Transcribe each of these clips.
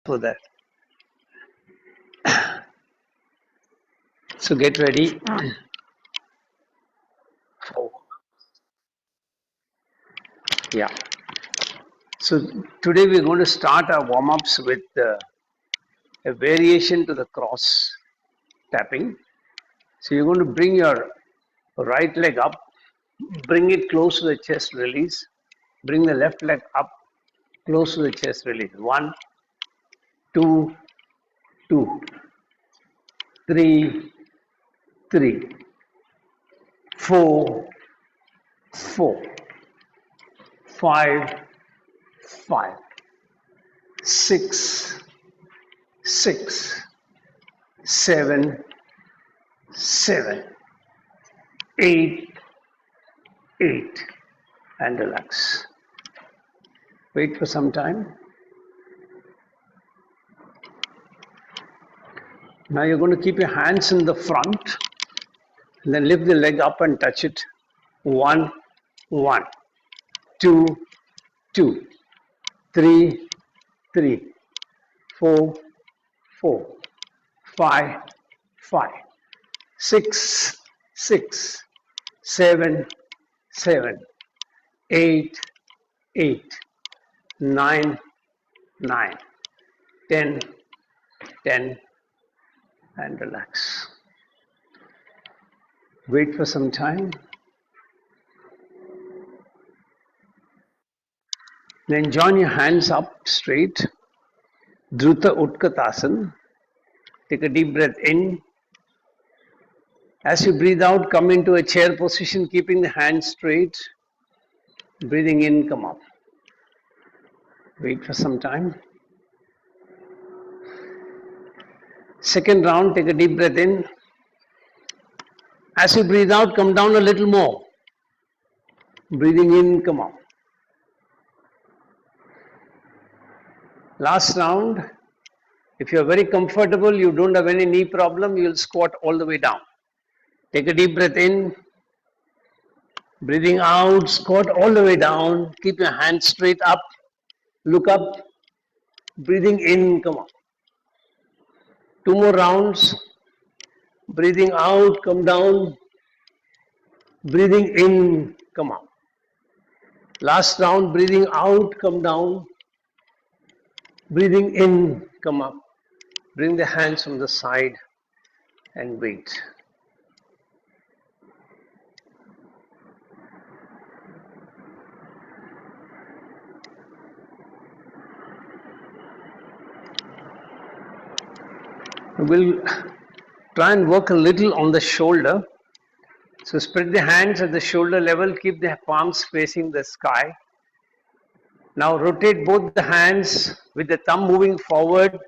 for that. So get ready. Yeah. So today we're going to start our warm-ups with a variation to the cross tapping. So you're going to bring your right leg up, bring it close to the chest release, bring the left leg up, close to the chest release. 1, 2, 2, 3, 3, 4, 4, 5, 5, 6, 6, 7, 7, 8, 8, and relax. Wait for some time. Now you're going to keep your hands in the front and then lift the leg up and touch it. 1, 1, 2, 2, 3, 3, 4, 4, 5, 5, 6, 6, 7, 7, 8, 8, 9, 9, 10, 10, and relax. Wait for some time. Then join your hands up straight. Dhruta Utkatasana. Take a deep breath in. As you breathe out, come into a chair position, keeping the hands straight. Breathing in, come up. Wait for some time. Second round, take a deep breath in. As you breathe out, come down a little more. Breathing in, come up. Last round, if you're very comfortable, you don't have any knee problem, you'll squat all the way down. Take a deep breath in. Breathing out, squat all the way down. Keep your hands straight up. Look up. Breathing in, come up. 2 more rounds. Breathing out, come down. Breathing in, come up. Last round, breathing out, come down. Breathing in, come up. Bring the hands from the side and wait. We'll try and work a little on the shoulder. So spread the hands at the shoulder level, keep the palms facing the sky. Now rotate both the hands with the thumb moving forward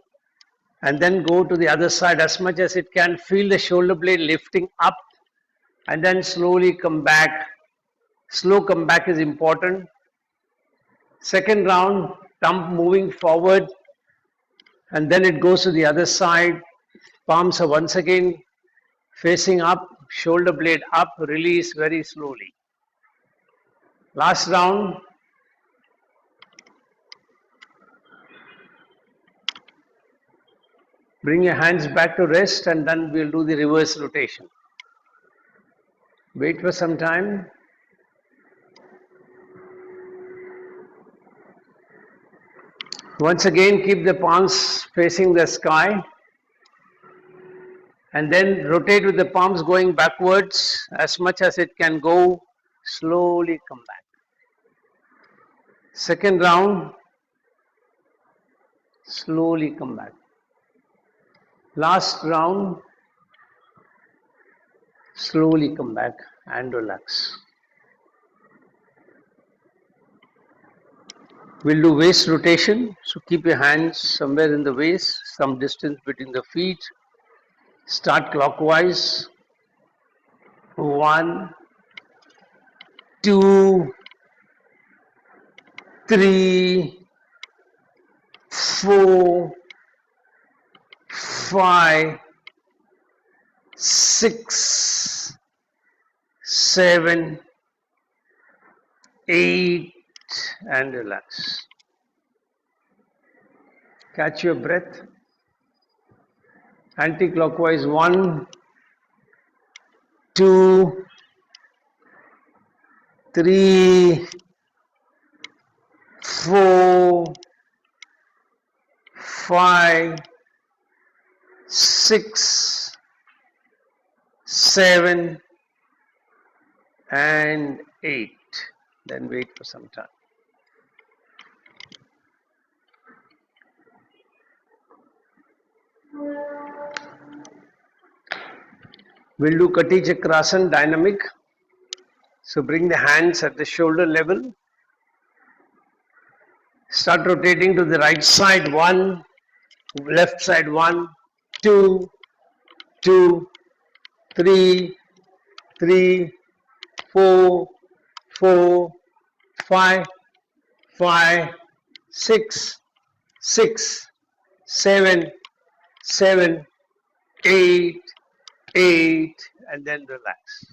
and then go to the other side as much as it can. Feel the shoulder blade lifting up and then slowly come back. Slow comeback is important. Second round, thumb moving forward and then it goes to the other side. Palms are once again facing up, shoulder blade up, release very slowly. Last round. Bring your hands back to rest and then we'll do the reverse rotation. Wait for some time. Once again, keep the palms facing the sky and then rotate with the palms going backwards as much as it can go. Slowly come back. Second round, slowly come back. Last round, slowly come back and relax. We'll do waist rotation, so keep your hands somewhere in the waist, some distance between the feet. Start clockwise. 1, 2, 3, 4, 5, 6, 7, 8, and relax. Catch your breath. Anti-clockwise 1, 2, 3, 4, 5, 6, 7, and 8. Then wait for some time. We'll do Kati Chakrasan dynamic. So bring the hands at the shoulder level. Start rotating to the right side, 1, left side, 1, 2, 2, 3, 3, 4, 4, 5, 5, 6, 6, 7, 7, 8, 8, and then relax.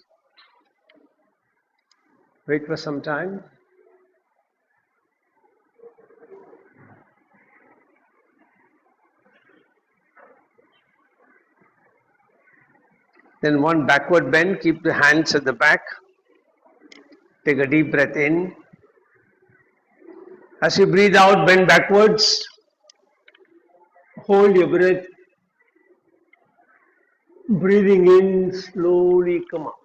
Wait for some time. Then one backward bend, keep the hands at the back. Take a deep breath in. As you breathe out, bend backwards. Hold your breath. Breathing in, slowly come up.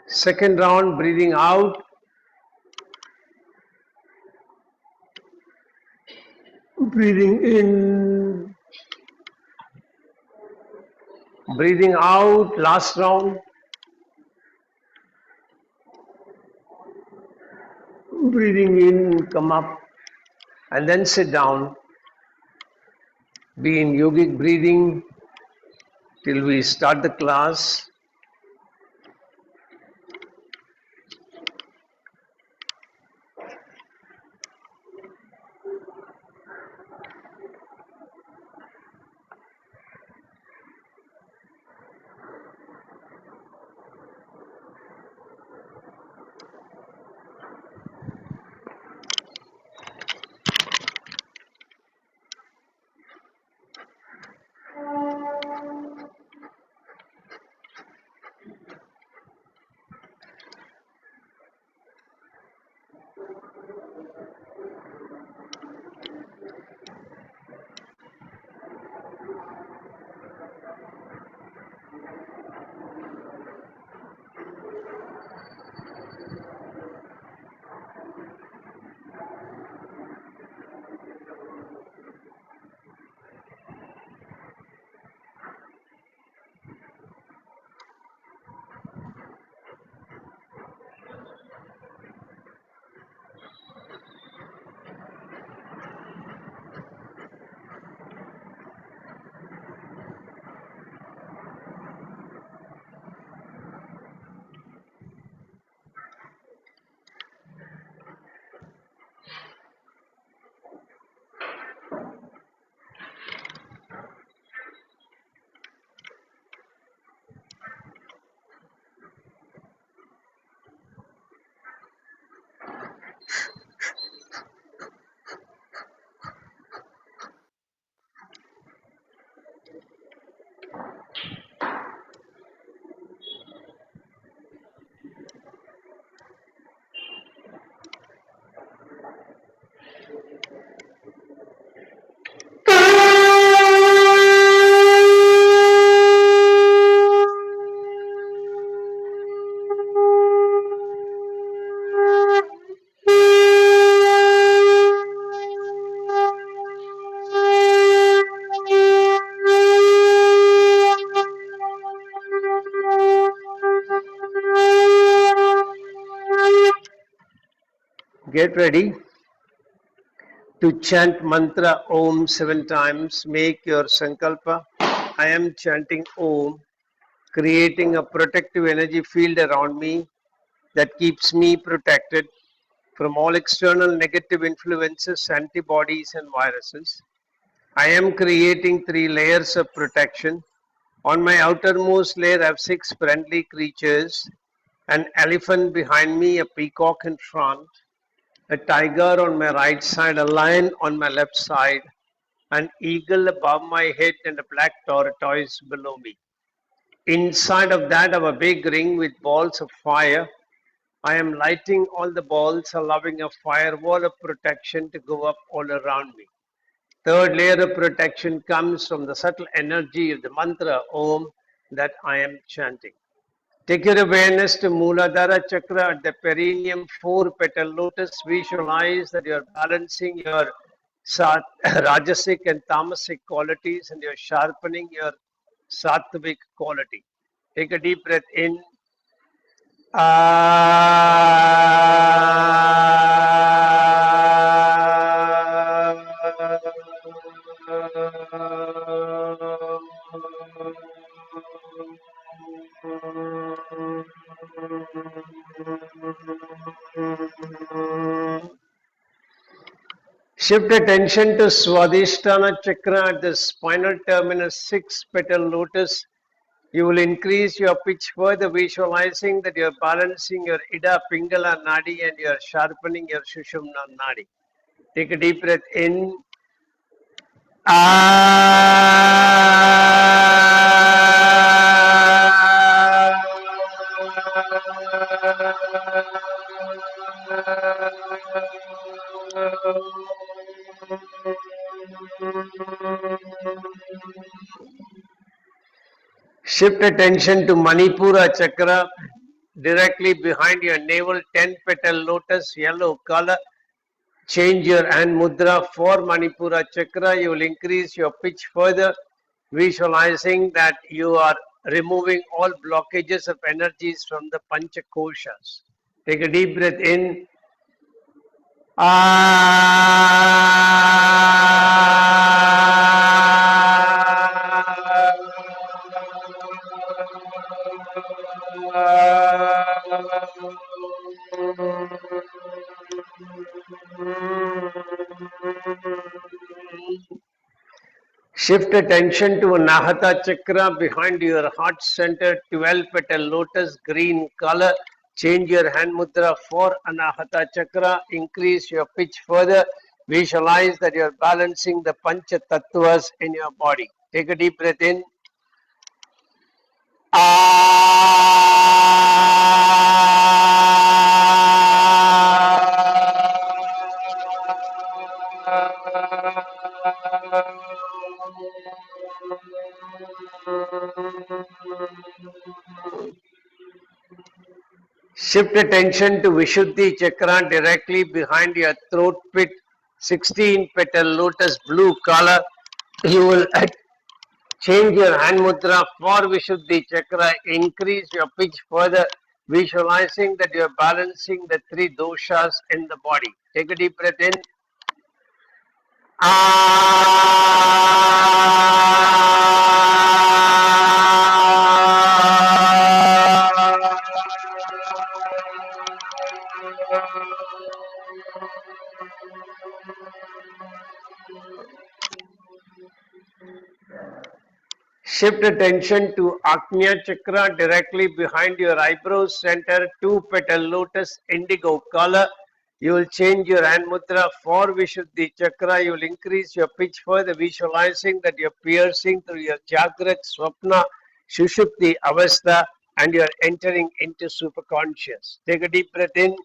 Second round, breathing out. Breathing in. Breathing out, last round. Breathing in, come up. And then sit down. Be in yogic breathing till we start the class. Get ready to chant mantra Om 7 times. Make your sankalpa. I am chanting Om, creating a protective energy field around me that keeps me protected from all external negative influences, antibodies, and viruses. I am creating 3 layers of protection. On my outermost layer, I have 6 friendly creatures: an elephant behind me, a peacock in front, a tiger on my right side, a lion on my left side, an eagle above my head, and a black tortoise below me. Inside of that, I have a big ring with balls of fire. I am lighting all the balls, allowing a firewall of protection to go up all around me. Third layer of protection comes from the subtle energy of the mantra Om that I am chanting. Take your awareness to Muladhara Chakra at the perineum, four petal lotus. Visualize that you are balancing your Rajasic and Tamasic qualities and you're sharpening your Sattvic quality. Take a deep breath in. Shift attention to Swadhisthana Chakra at the spinal terminus, six petal lotus. You will increase your pitch further, visualizing that you're balancing your Ida Pingala Nadi and you're sharpening your Sushumna Nadi. Take a deep breath in. Shift attention to Manipura Chakra directly behind your navel, 10 petal lotus, yellow color. Change your hand mudra for Manipura Chakra. You will increase your pitch further, visualizing that you are removing all blockages of energies from the Panchakoshas. Take a deep breath in. Shift attention to Anahata Chakra behind your heart center, 12 petal lotus, green color. Change your hand mudra for Anahata Chakra. Increase your pitch further. Visualize that you're balancing the Pancha Tattvas in your body. Take a deep breath in. Shift attention to Vishuddhi Chakra directly behind your throat pit, 16 petal lotus, blue color. You will change your hand mudra for Vishuddhi Chakra, increase your pitch further, visualizing that you're balancing the three doshas in the body. Take a deep breath in. Shift attention to Agnya Chakra directly behind your eyebrows center, two petal lotus, indigo color. You will change your hand mudra for Vishuddhi Chakra. You will increase your pitch further, visualizing that you're piercing through your Jagrat, Swapna, Shushupti, Avastha, and you're entering into superconscious. Take a deep breath in.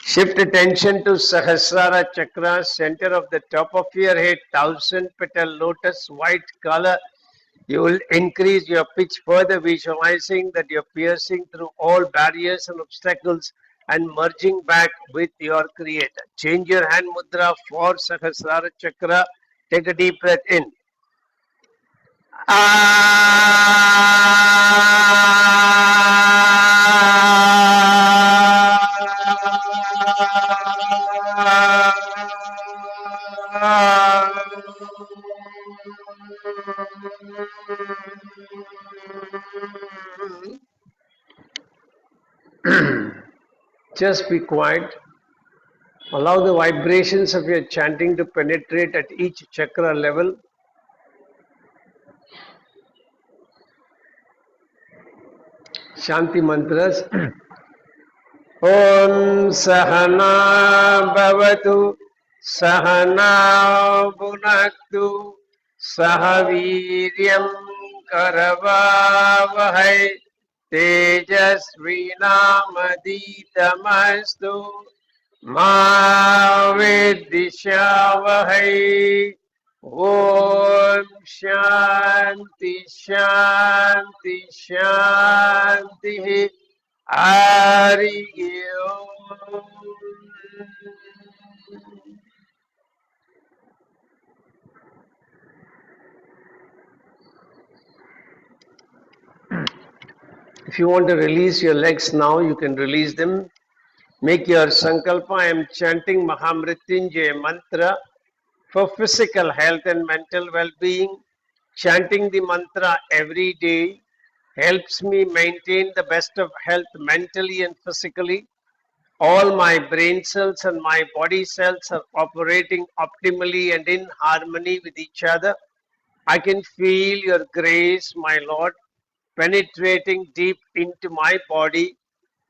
Shift attention to Sahasrara Chakra, center of the top of your head, 1000 petal lotus, white color. You will increase your pitch further, visualizing that you're piercing through all barriers and obstacles and merging back with your Creator. Change your hand mudra for Sahasrara Chakra. Take a deep breath in. Just be quiet. Allow the vibrations of your chanting to penetrate at each chakra level. Shanti mantras. Om Sahana Bhavatu Sahana Bhunaktu Sahaviryam Karavavahai Tejasvinamaditamasttu Ma Vidishavahai. Om Shanti Shanti Shanti Hari Om. If you want to release your legs now, you can release them. Make your sankalpa. I am chanting Mahamrityunjaya mantra for physical health and mental well-being. Chanting the mantra every day helps me maintain the best of health mentally and physically. All my brain cells and my body cells are operating optimally and in harmony with each other. I can feel your grace, my Lord, penetrating deep into my body,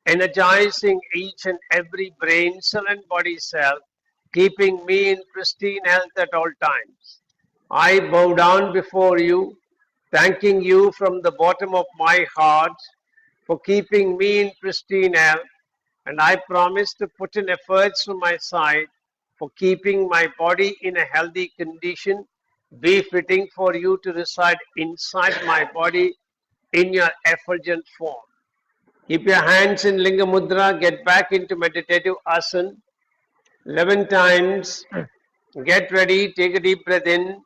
energizing each and every brain cell and body cell, keeping me in pristine health at all times. I bow down before you, thanking you from the bottom of my heart for keeping me in pristine health, and I promise to put in efforts from my side for keeping my body in a healthy condition, befitting for you to reside inside my body in your effulgent form. Keep your hands in Linga Mudra, get back into meditative asana 11 times. Get ready, take a deep breath in.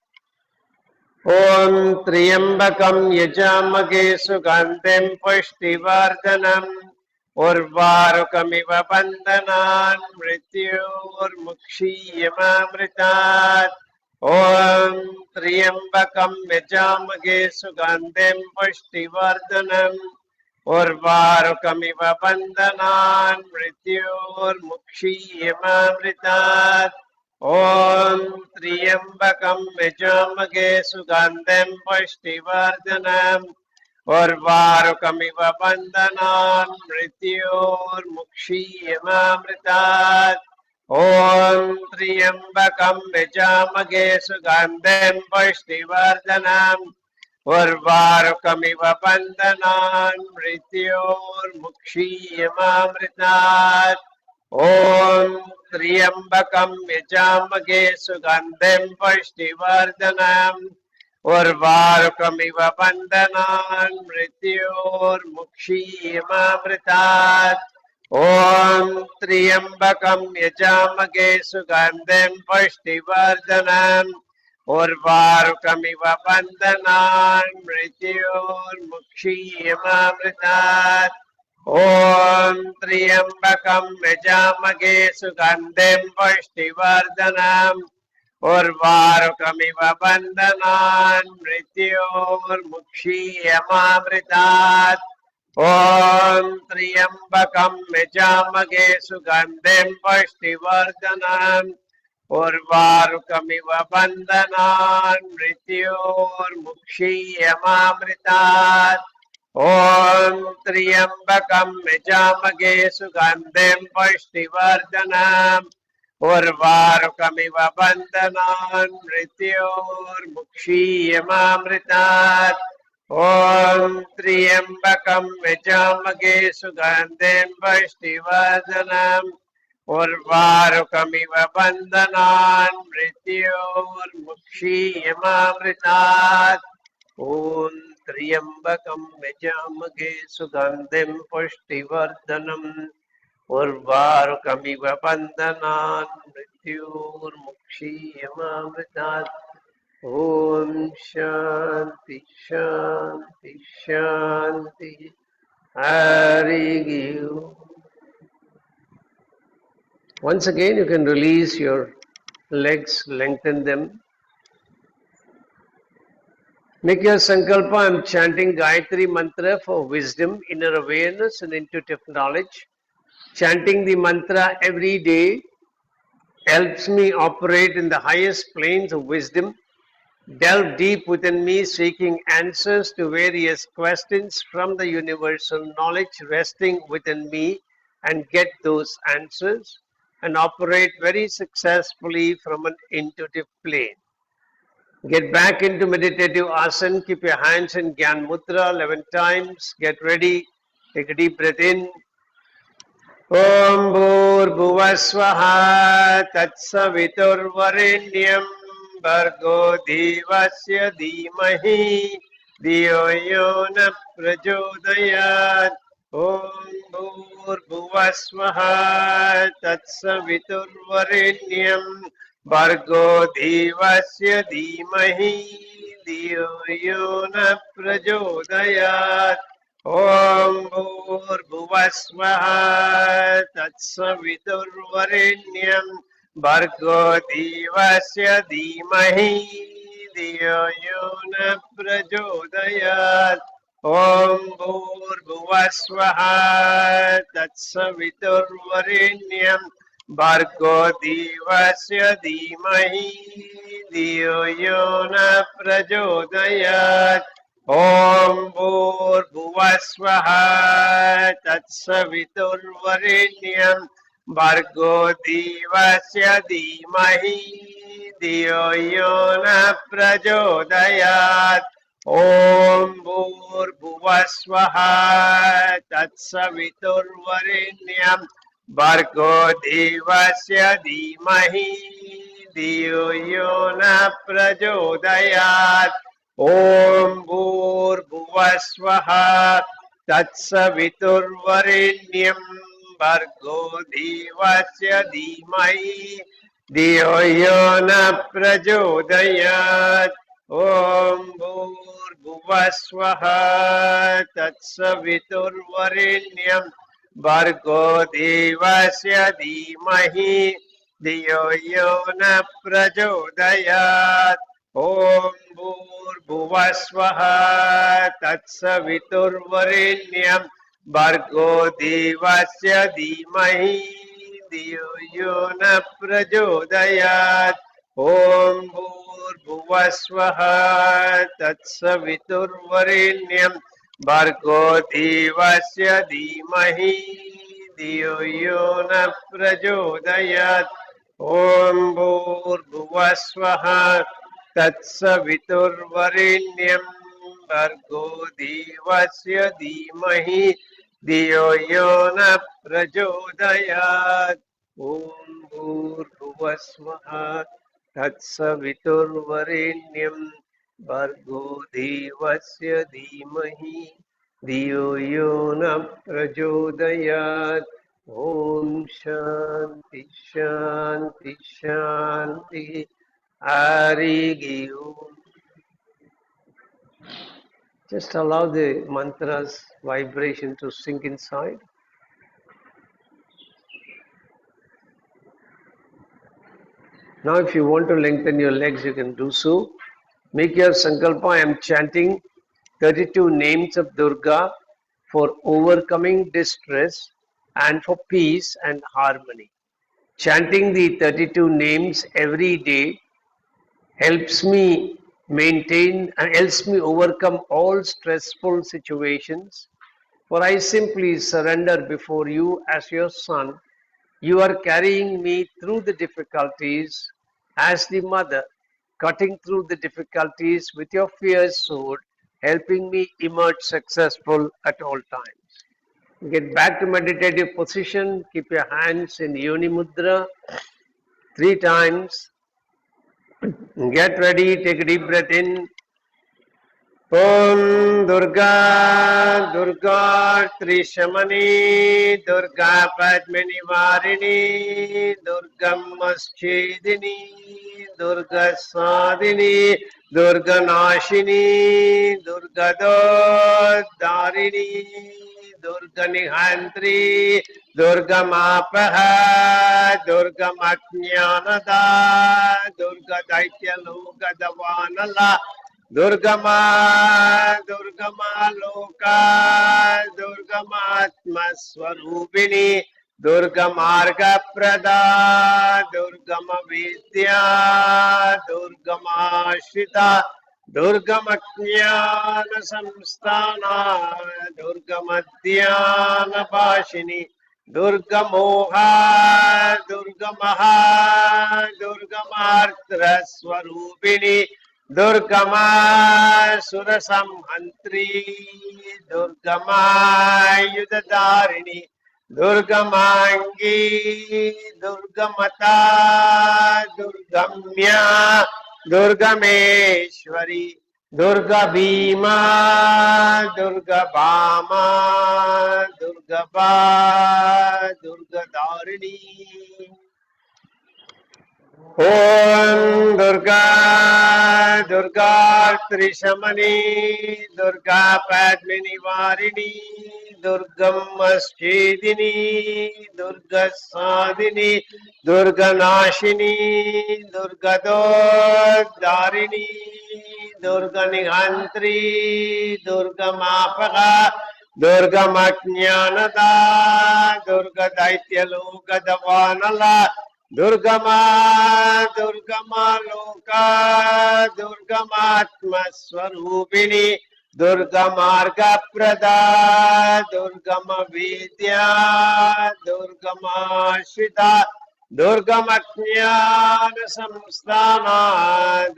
Om Triambakam Yajamage Sugandhim Pushtivardanam Urvarukamiva Bandhanan Mrityurmukshiyamamritat. Om Triambakam Yajamage Sugandhim Pushtivardanam Urvarukamiva Bandhanan Mrityurmukshiyamamritat. Om Triambakam Yajamage Sugandhim Pushtivardanam Urvarukamiva Bandhanan Mrityurmukshiyamamritat. Om Triambakam Yajamage Sugandhim Pushtivardanam Urvarukamiva Bandhanan Mrityurmukshiyamamritat. Om Triambakam Yajamage Sugandhim Pushtivardanam Urvarukamiva Bandhanan Mrityurmukshiyamamritat. Om Triambakam Yajamage Sugandhim Pushtivardanam Urvarukamiva Bandhanan Mrityurmukshiyamamritat. Om Triambakam Yajamage Sugandhim Pushtivardanam Urvarukamiva Bandhanan Mrityurmukshiyamamritat. Om Triambakam Yajamage Sugandhim Pushtivardanam Urvarukamiva Bandhanan Mrityurmukshiyamamritat. Om Triambakam Yajamage Sugandhim Pushtivardanam Urvarukamiva Bandhanan Mrityurmukshiyamamritat. Om Triambakam Yajamage Sugandhim Pushtivardanam Urvarukamiva Bandhanan Mrityurmukshiyamamritat. Om Triambakam Yajamage Sugandhim Pushtivardanam Urvarukamiva Bandhanan Mrityurmukshiyamamritat. Om Shanti Shanti Shanti Hari Om. Once again, you can release your legs, lengthen them. Make your sankalpa. I am chanting Gayatri mantra for wisdom, inner awareness, and intuitive knowledge. Chanting the mantra every day helps me operate in the highest planes of wisdom, delve deep within me, seeking answers to various questions from the universal knowledge resting within me, and get those answers, and operate very successfully from an intuitive plane. Get back into meditative asana. Keep your hands in Gyan Mudra 11 times. Get ready. Take a deep breath in. ॐ भूर्भुवस्वः तत्सवितुर्वरेण्यं भर्गो देवस्य धीमहि धियो यो न प्रचोदयात् ॐ भूर्भुवस्वः तत्सवितुर्वरेण्यं भर्गो देवस्य धीमहि धियो यो न प्रचोदयात् ॐ भूर्भुवस्वः तत्सवितुर्वरेण्यं भर्गो देवस्य धीमहि धियो यो न प्रचोदयात् ॐ भूर्भुवस्वः तत्सवितुर्वरेण्यं भर्गो देवस्य धीमहि धियो यो न प्रचोदयात् ॐ भूर्भुवस्वः तत्सवितुर्वरेण्यं भर्गो देवस्य धीमहि धियो यो न प्रचोदयात् ॐ भूर्भुवस्वः तत्सवितुर्वरेण्यं भर्गो देवस्य धीमहि धियो यो न प्रचोदयात् ॐ भूर्भुवस्वः तत्सवितुर्वरेण्यं भर्गो देवस्य धीमहि धियो यो न प्रचोदयात् ॐ भूर्भुवस्वः तत्सवितुर्वरेण्यं भर्गो देवस्य धीमहि धियो यो न प्रचोदयात् ॐ भूर्भुवस्वः तत्सवितुर्वरेण्यं भर्गो देवस्य धीमहि धियो यो न प्रचोदयात् ॐ भूर्भुवस्वः तत्सवितुर्वरेण्यं भर्गो देवस्य धीमहि धियो यो न प्रचोदयात् ॐ भूर्भुवस्वः तत्सवितुर्वरेण्यं भर्गो देवस्य धीमहि धियो यो न प्रचोदयात् ॐ भूर्भुवस्वः तत्सवितुर्वरेण्यं भर्गो देवस्य धीमहि धियो यो न प्रचोदयात् ॐ शान्ति शान्ति शान्ति Hari Om. Just allow the mantra's vibration to sink inside. Now if you want to lengthen your legs, you can do so. Make your sankalpa. I am chanting 32 names of Durga for overcoming distress and for peace and harmony. Chanting the 32 names every day helps me maintain and helps me overcome all stressful situations. For I simply surrender before you as your son. You are carrying me through the difficulties as the mother, cutting through the difficulties with your fierce sword, helping me emerge successful at all times. Get back to meditative position. Keep your hands in Yoni Mudra 3 times. Get ready, take a deep breath in. Om Durga, Durga Trishamani, Durga Padmini Varini, Durga Maschedini, Durga Sadini, Durga Nashini, Durga Darini, Durga Nihantri, Durga Mapaha, Durga Matnyanada, Durga Daitya Loga Davanala, दुर्गमा दुर्गमा लोका दुर्गमात्मा स्वरूपिणी दुर्गमार्ग प्रदा दुर्गम विद्या दुर्गमाश्रिता दुर्गम ज्ञान संस्थाना दुर्गम ध्यान भाषिणी दुर्गमोहा दुर्गमहा दुर्गमार्त्र स्वरूपिणी दुर्गमा सुरसंहन्त्री दुर्गमा युधधारिणी दुर्गमांगी दुर्गमता दुर्गम्या दुर्गमेश्वरी दुर्गभीमा दुर्गभामा दुर्गभा दुर्गधारिणी ओम दुर्गा दुर्गा त्रिशमनी दुर्गा पद्मिनी वारिणी दुर्गमश्चेदिनी दुर्गसादिनी दुर्गनाशिनी दुर्गदोद्धारिणी दुर्गनिहंत्री दुर्गमापका दुर्गमज्ञानदा दुर्गदैत्यलोकदवानला दुर्गमा दुर्गमा लोका दुर्गमात्मा स्वरूपिणी दुर्गमार्ग प्रदा दुर्गम विद्या दुर्गमाश्रिता दुर्गम ज्ञान संस्थाना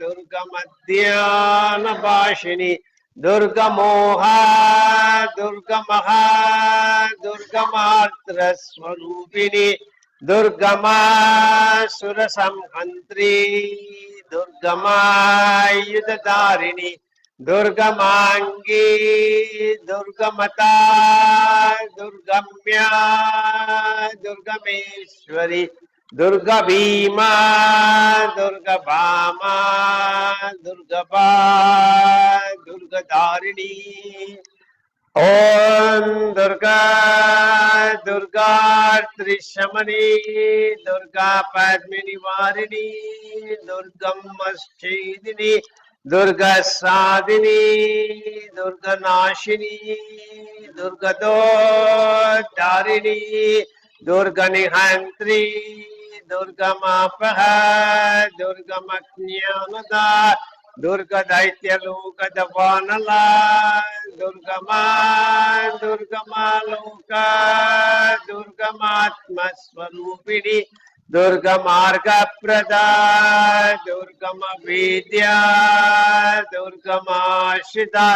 दुर्गम ध्यान भाषिणी दुर्गमोहा दुर्गमहा दुर्गमार्त्र स्वरूपिणी दुर्गमा सुरसंहन्त्री दुर्गमा युधधारिणी दुर्गमांगी दुर्गमता दुर्गम्या दुर्गमेश्वरी दुर्गभीमा दुर्गभामा दुर्गभा दुर्गधारिणी ओम दुर्गा दुर्गा त्रिशमनी दुर्गा पद्मिनी वारिणी दुर्गमश्चेदिनी दुर्गा सादिनी दुर्गनाशिनी दुर्गदोद्धारिणी दुर्गनिहंत्री दुर्गमापहा दुर्गमज्ञानदा दुर्गदैत्यलोकदवानला दुर्गमा दुर्गमा लोका दुर्गमात्मा स्वरूपिणी दुर्गमार्ग प्रदा दुर्गम विद्या दुर्गमाश्रिता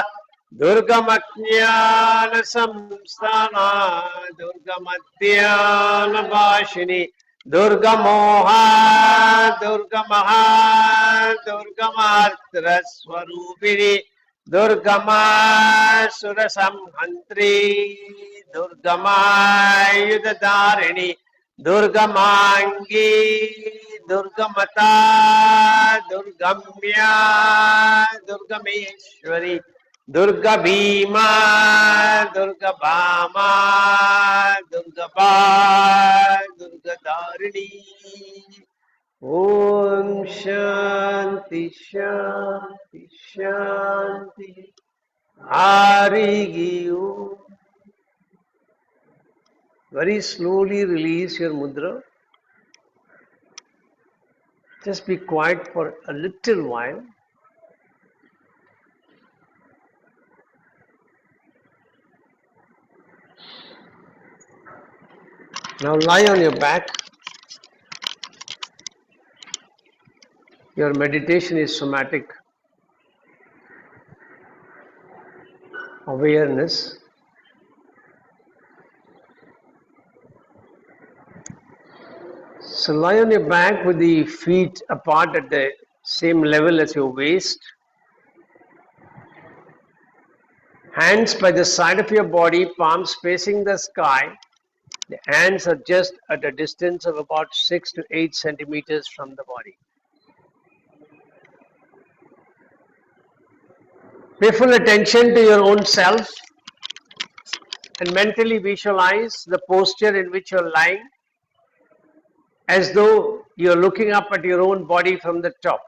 दुर्गम ज्ञान संस्थाना दुर्गम ध्यान भाषिणी दुर्गमोहा दुर्गमहा दुर्गमार्त्र स्वरूपिणी दुर्गमा सुरसंहन्त्री दुर्गमा युधधारिणी दुर्गमांगी दुर्गमता दुर्गम्या दुर्गमेश्वरी दुर्गभीमा दुर्गभामा दुर्गभा दुर्गधारिणी ओम शांति शांति शांति हरि ओम very slowly release your mudra. Just be quiet for a little while. Now lie on your back. Your meditation is somatic awareness. So lie on your back with the feet apart at the same level as your waist. Hands by the side of your body, palms facing the sky. The hands are just at a distance of about 6 to 8 centimeters from the body. Pay full attention to your own self and mentally visualize the posture in which you're lying, as though you're looking up at your own body from the top.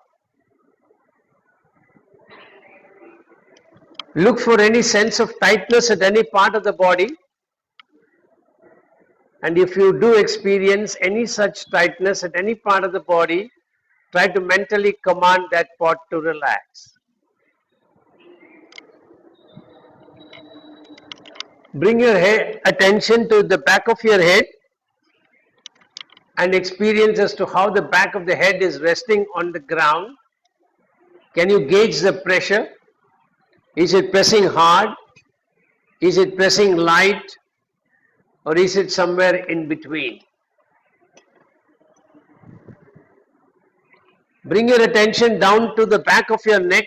Look for any sense of tightness at any part of the body. And if you do experience any such tightness at any part of the body, try to mentally command that part to relax. Bring your attention to the back of your head and experience as to how the back of the head is resting on the ground. Can you gauge the pressure? Is it pressing hard? Is it pressing light? Or is it somewhere in between? Bring your attention down to the back of your neck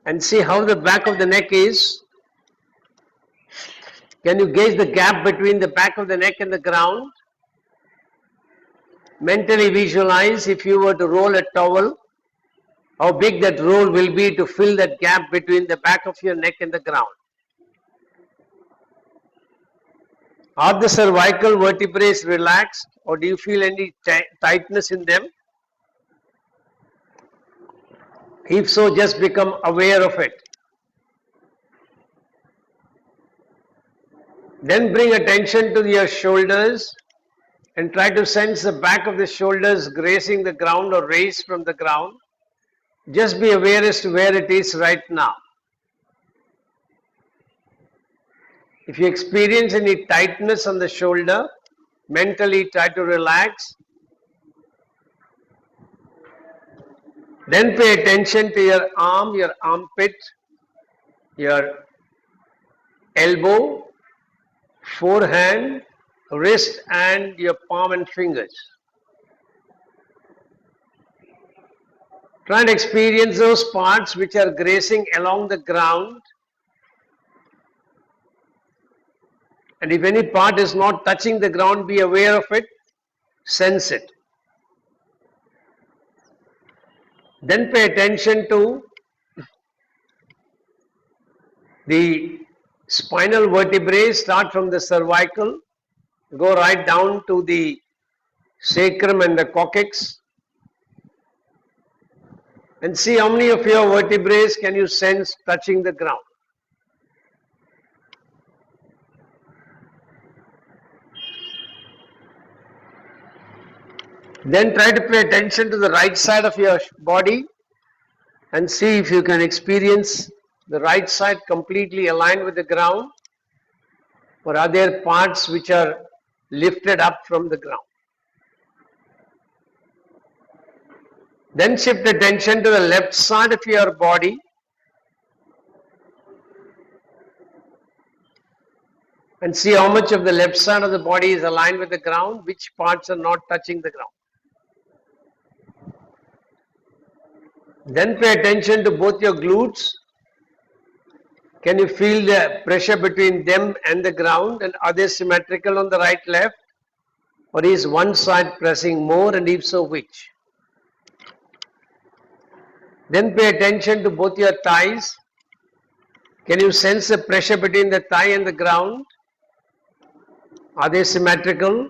and see how the back of the neck is. Can you gauge the gap between the back of the neck and the ground? Mentally visualize if you were to roll a towel, how big that roll will be to fill that gap between the back of your neck and the ground. Are the cervical vertebrae relaxed, or do you feel any tightness in them? If so, just become aware of it. Then bring attention to your shoulders and try to sense the back of the shoulders grazing the ground or raised from the ground. Just be aware as to where it is right now. If you experience any tightness on the shoulder, mentally try to relax. Then pay attention to your arm, your armpit, your elbow, forehand, wrist, and your palm and fingers. Try and experience those parts which are grazing along the ground. And if any part is not touching the ground, be aware of it, sense it. Then pay attention to the spinal vertebrae. Start from the cervical, go right down to the sacrum and the coccyx, and see how many of your vertebrae can you sense touching the ground. Then try to pay attention to the right side of your body and see if you can experience the right side completely aligned with the ground, or are there parts which are lifted up from the ground. Then shift attention to the left side of your body and see how much of the left side of the body is aligned with the ground, which parts are not touching the ground. Then pay attention to both your glutes. Can you feel the pressure between them and the ground, and are they symmetrical on the right, left, or is one side pressing more, and if so, which? Then pay attention to both your thighs. Can you sense the pressure between the thigh and the ground? Are they symmetrical?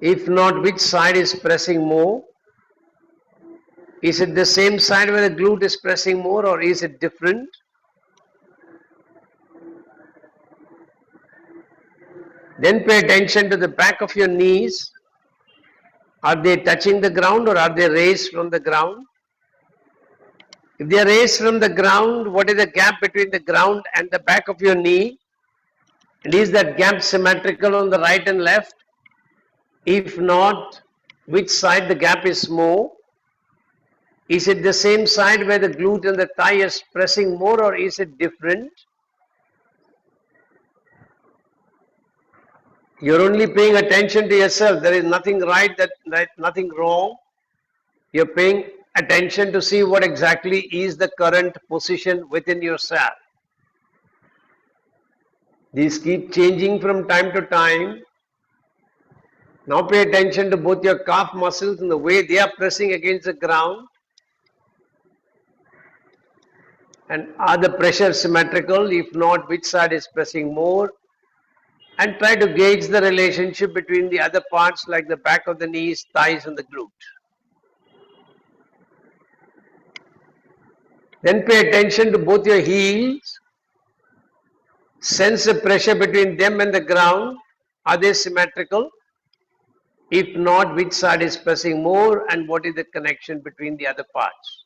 If not, which side is pressing more? Is it the same side where the glute is pressing more, or is it different? Then pay attention to the back of your knees. Are they touching the ground, or are they raised from the ground? If they are raised from the ground, what is the gap between the ground and the back of your knee? And is that gap symmetrical on the right and left? If not, which side the gap is more? Is it the same side where the glute and the thigh is pressing more, or is it different? You're only paying attention to yourself. There is nothing right, nothing wrong. You're paying attention to see what exactly is the current position within yourself. These keep changing from time to time. Now pay attention to both your calf muscles and the way they are pressing against the ground. And are the pressure symmetrical? If not, which side is pressing more? And try to gauge the relationship between the other parts like the back of the knees, thighs, and the glute. Then pay attention to both your heels. Sense the pressure between them and the ground. Are they symmetrical? If not, which side is pressing more and what is the connection between the other parts?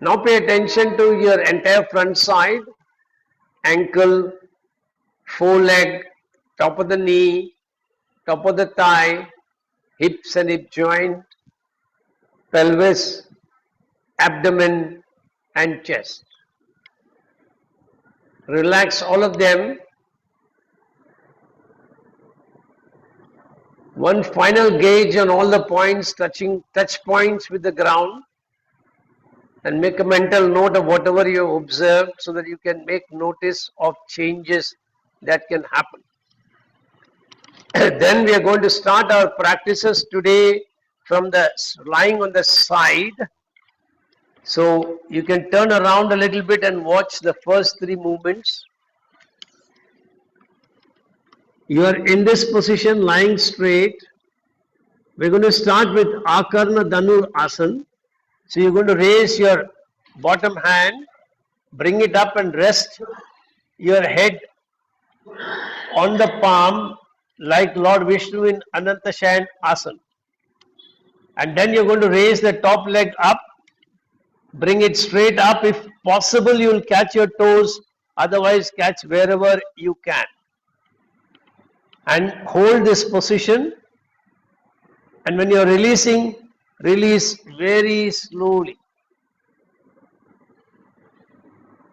Now pay attention to your entire front side, ankle, foreleg, top of the knee, top of the thigh, hips and hip joint, pelvis, abdomen and chest. Relax all of them. One final gauge on all the points, touch points with the ground, and make a mental note of whatever you have observed so that you can make notice of changes that can happen. Then we are going to start our practices today from the lying on the side. So you can turn around a little bit and watch the first three movements. You are in this position lying straight. We're going to start with Akarna Dhanur Asana. So you're going to raise your bottom hand, bring it up and rest your head on the palm like Lord Vishnu in Anantashayan Asana. And then you're going to raise the top leg up, bring it straight up. If possible, you will catch your toes, otherwise catch wherever you can. And hold this position. And when you're releasing, release very slowly.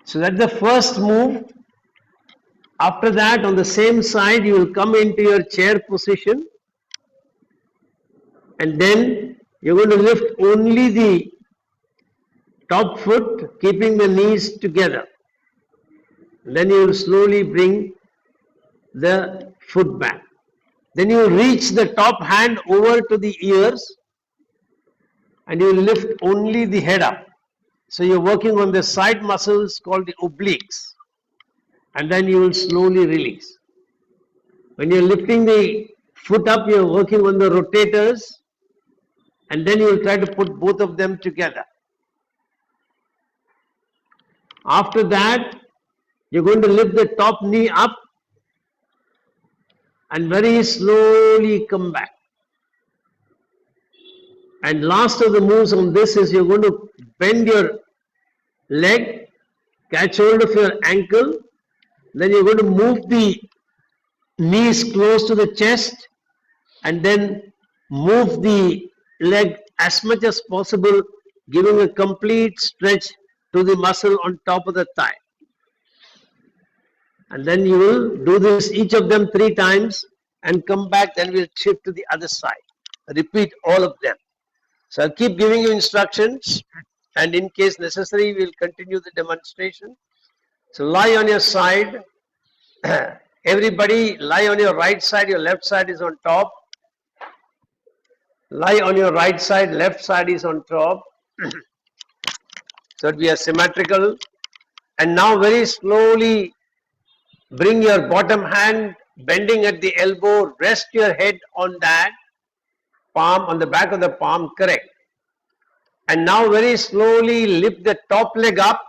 So that's the first move. After that, on the same side, you will come into your chair position. And then you're going to lift only the top foot, keeping the knees together. Then you will slowly bring the foot back. Then you reach the top hand over to the ears and you lift only the head up. So you're working on the side muscles called the obliques. And then you will slowly release. When you're lifting the foot up, you're working on the rotators and then you will try to put both of them together. After that, you're going to lift the top knee up and very slowly come back. And last of the moves on this is you're going to bend your leg, catch hold of your ankle, then you're going to move the knees close to the chest and then move the leg as much as possible, giving a complete stretch to the muscle on top of the thigh. And then you will do this, each of them 3 times and come back, then we'll shift to the other side. Repeat all of them. So I'll keep giving you instructions and in case necessary, we'll continue the demonstration. So lie on your side. Everybody lie on your right side, your left side is on top. Lie on your right side, left side is on top. So that we are symmetrical. And now very slowly bring your bottom hand bending at the elbow, rest your head on that palm, on the back of the palm, correct. And now very slowly lift the top leg up,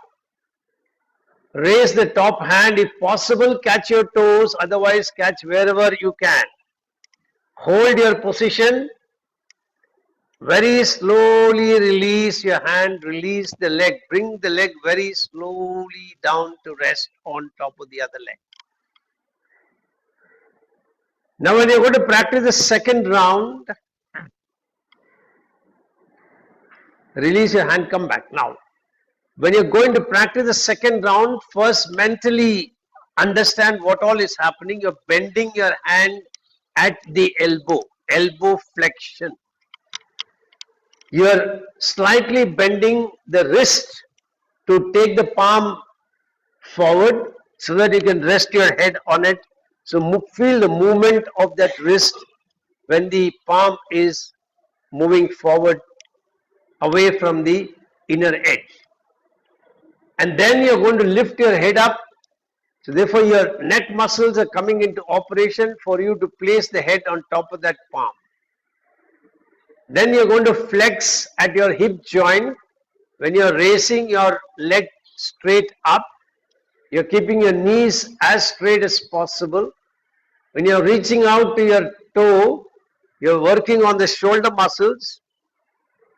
raise the top hand, if possible catch your toes, otherwise catch wherever you can. Hold your position, very slowly release your hand, release the leg, bring the leg very slowly down to rest on top of the other leg. Now when you're going to practice the second round, release your hand, come back. Now, when you're going to practice the second round, first mentally understand what all is happening. You're bending your hand at the elbow, elbow flexion. You're slightly bending the wrist to take the palm forward so that you can rest your head on it. So feel the movement of that wrist when the palm is moving forward away from the inner edge. And then you're going to lift your head up. So therefore your neck muscles are coming into operation for you to place the head on top of that palm. Then you're going to flex at your hip joint. When you're raising your leg straight up, you're keeping your knees as straight as possible. When you're reaching out to your toe, you're working on the shoulder muscles.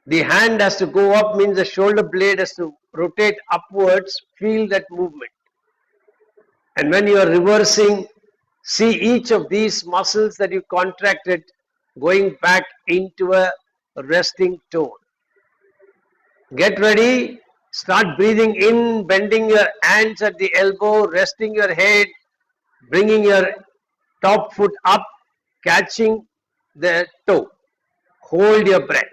The hand has to go up, means the shoulder blade has to rotate upwards. Feel that movement. And when you are reversing, see each of these muscles that you contracted going back into a resting tone. Get ready. Start breathing in, bending your hands at the elbow, resting your head, bringing your top foot up, catching the toe. Hold your breath.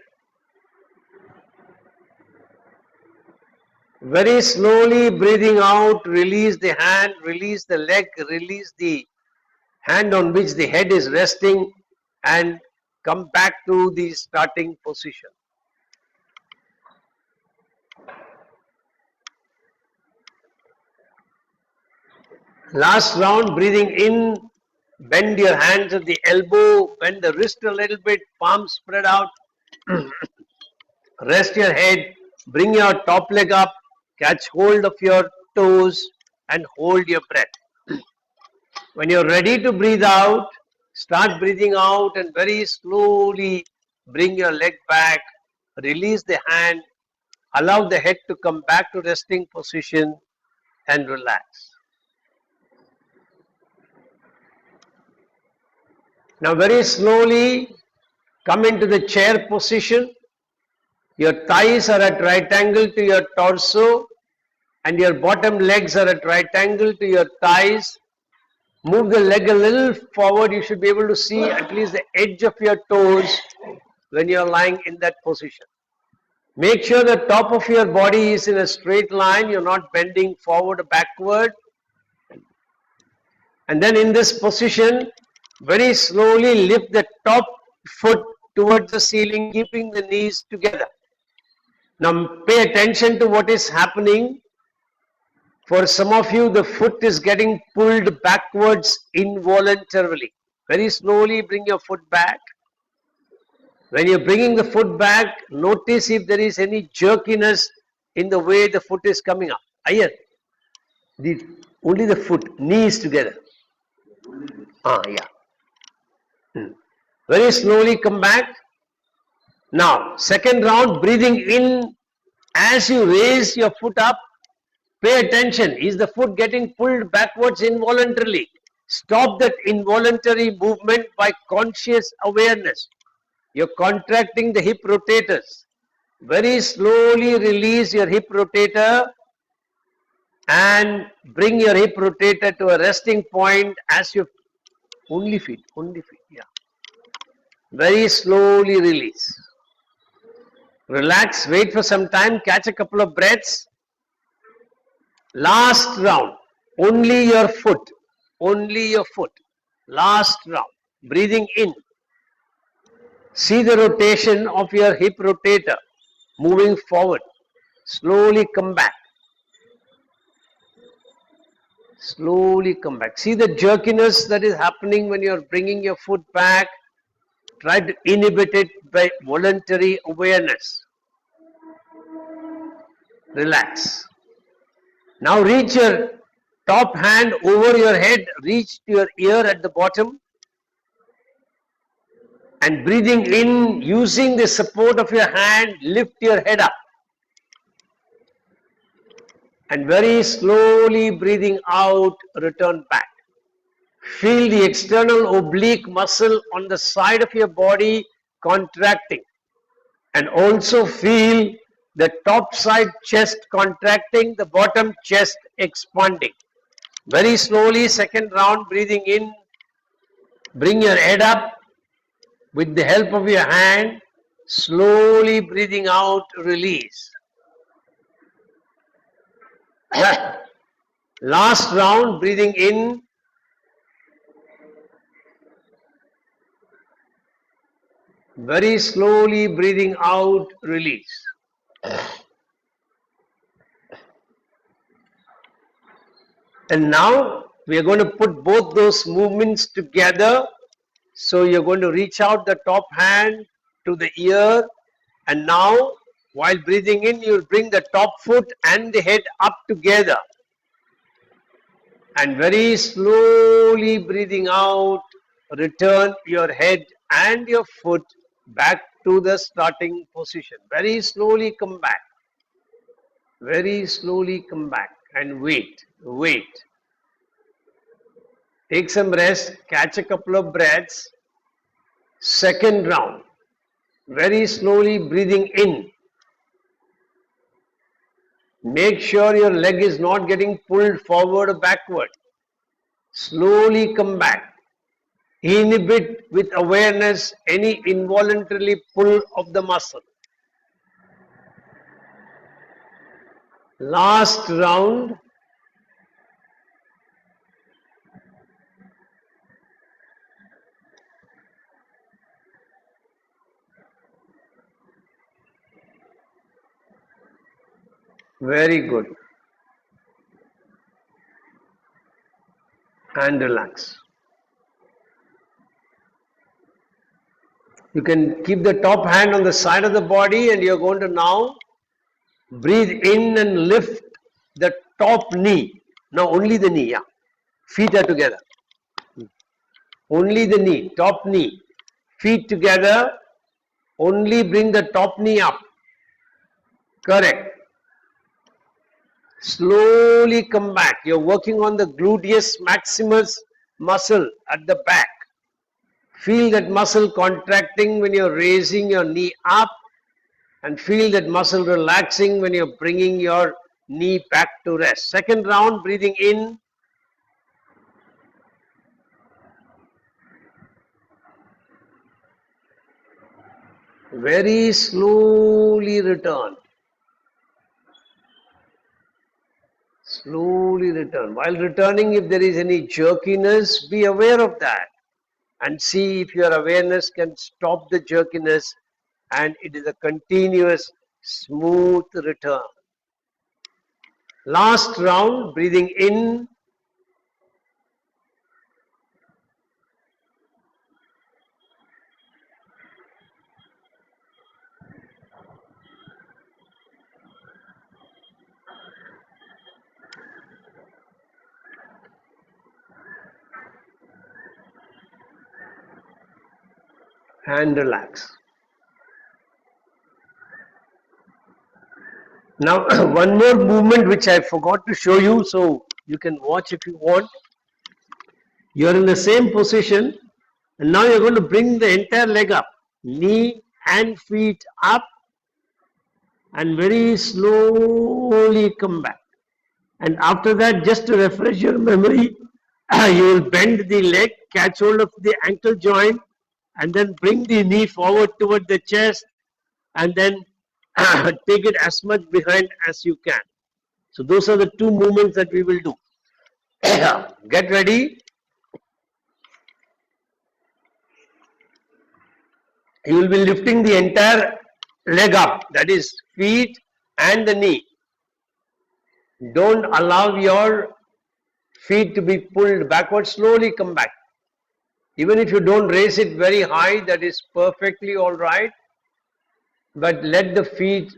Very slowly breathing out, release the hand, release the leg, release the hand on which the head is resting, and come back to the starting position. Last round, breathing in, bend your hands at the elbow, bend the wrist a little bit, palms spread out, rest your head, bring your top leg up, catch hold of your toes and hold your breath. When you're ready to breathe out, start breathing out and very slowly bring your leg back, release the hand, allow the head to come back to resting position and relax. Now very slowly come into the chair position. Your thighs are at right angle to your torso and your bottom legs are at right angle to your thighs. Move the leg a little forward. You should be able to see at least the edge of your toes when you are lying in that position. Make sure the top of your body is in a straight line. You're not bending forward or backward. And then in this position, very slowly lift the top foot towards the ceiling, keeping the knees together. Now pay attention to what is happening. For some of you, the foot is getting pulled backwards involuntarily. Very slowly bring your foot back. When you're bringing the foot back, notice if there is any jerkiness in the way the foot is coming up. Higher. Only the foot, knees together. Very slowly come back. Now, second round, breathing in as you raise your foot up. Pay attention. Is the foot getting pulled backwards involuntarily? Stop that involuntary movement by conscious awareness. You're contracting the hip rotators. Very slowly release your hip rotator and bring your hip rotator to a resting point as you only feet, yeah. Very slowly release. Relax, wait for some time, catch a couple of breaths. Last round, only your foot, last round, breathing in. See the rotation of your hip rotator moving forward. Slowly come back. Slowly come back. See the jerkiness that is happening when you are bringing your foot back. Try to inhibit it by voluntary awareness. Relax. Now reach your top hand over your head, reach to your ear at the bottom. And breathing in, using the support of your hand, lift your head up. And very slowly breathing out, return back. Feel the external oblique muscle on the side of your body contracting. And also feel the top side chest contracting, the bottom chest expanding. Very slowly, second round, breathing in, bring your head up with the help of your hand, slowly breathing out, release. Last round, breathing in, very slowly breathing out, release. And now we are going to put both those movements together. So you're going to reach out the top hand, to the ear, and now while breathing in, you will bring the top foot and the head up together, and very slowly breathing out, return your head and your foot back to the starting position. Very slowly come back. Very slowly come back and wait. Take some rest, catch a couple of breaths. Second round. Very slowly breathing in. Make sure your leg is not getting pulled forward or backward. Slowly come back. Inhibit with awareness any involuntarily pull of the muscle. Last round. Very good. And relax. You can keep the top hand on the side of the body, and you're going to now breathe in and lift the top knee. Now only the knee, yeah. Feet are together. Only the knee, top knee. Feet together. Only bring the top knee up. Correct. Slowly come back. You're working on the gluteus maximus muscle at the back. Feel that muscle contracting when you're raising your knee up, and feel that muscle relaxing when you're bringing your knee back to rest. Second round, breathing in. Very slowly return. Slowly return. While returning, if there is any jerkiness, be aware of that and see if your awareness can stop the jerkiness, and it is a continuous, smooth return. Last round, breathing in. And relax. Now, one more movement which I forgot to show you, so you can watch if you want. You're in the same position, and now you're going to bring the entire leg up, knee and feet up, and very slowly come back. And after that, just to refresh your memory, you will bend the leg, catch hold of the ankle joint, and then bring the knee forward toward the chest, and then take it as much behind as you can. So those are the two movements that we will do. Get ready. You will be lifting the entire leg up, that is feet and the knee. Don't allow your feet to be pulled backward. Slowly come back. Even if you don't raise it very high, that is perfectly all right. But let the feet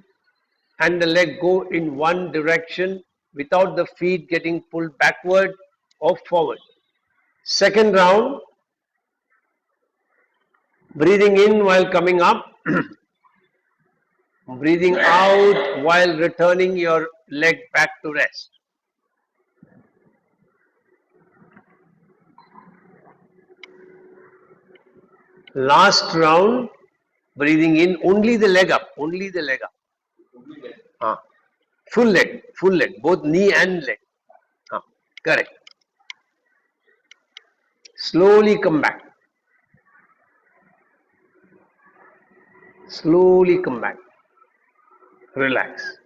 and the leg go in one direction without the feet getting pulled backward or forward. Second round, breathing in while coming up, breathing out while returning your leg back to rest. Last round, breathing in, only the leg up, only the leg up. Full leg, both knee and leg. Correct. Slowly come back. Slowly come back. Relax.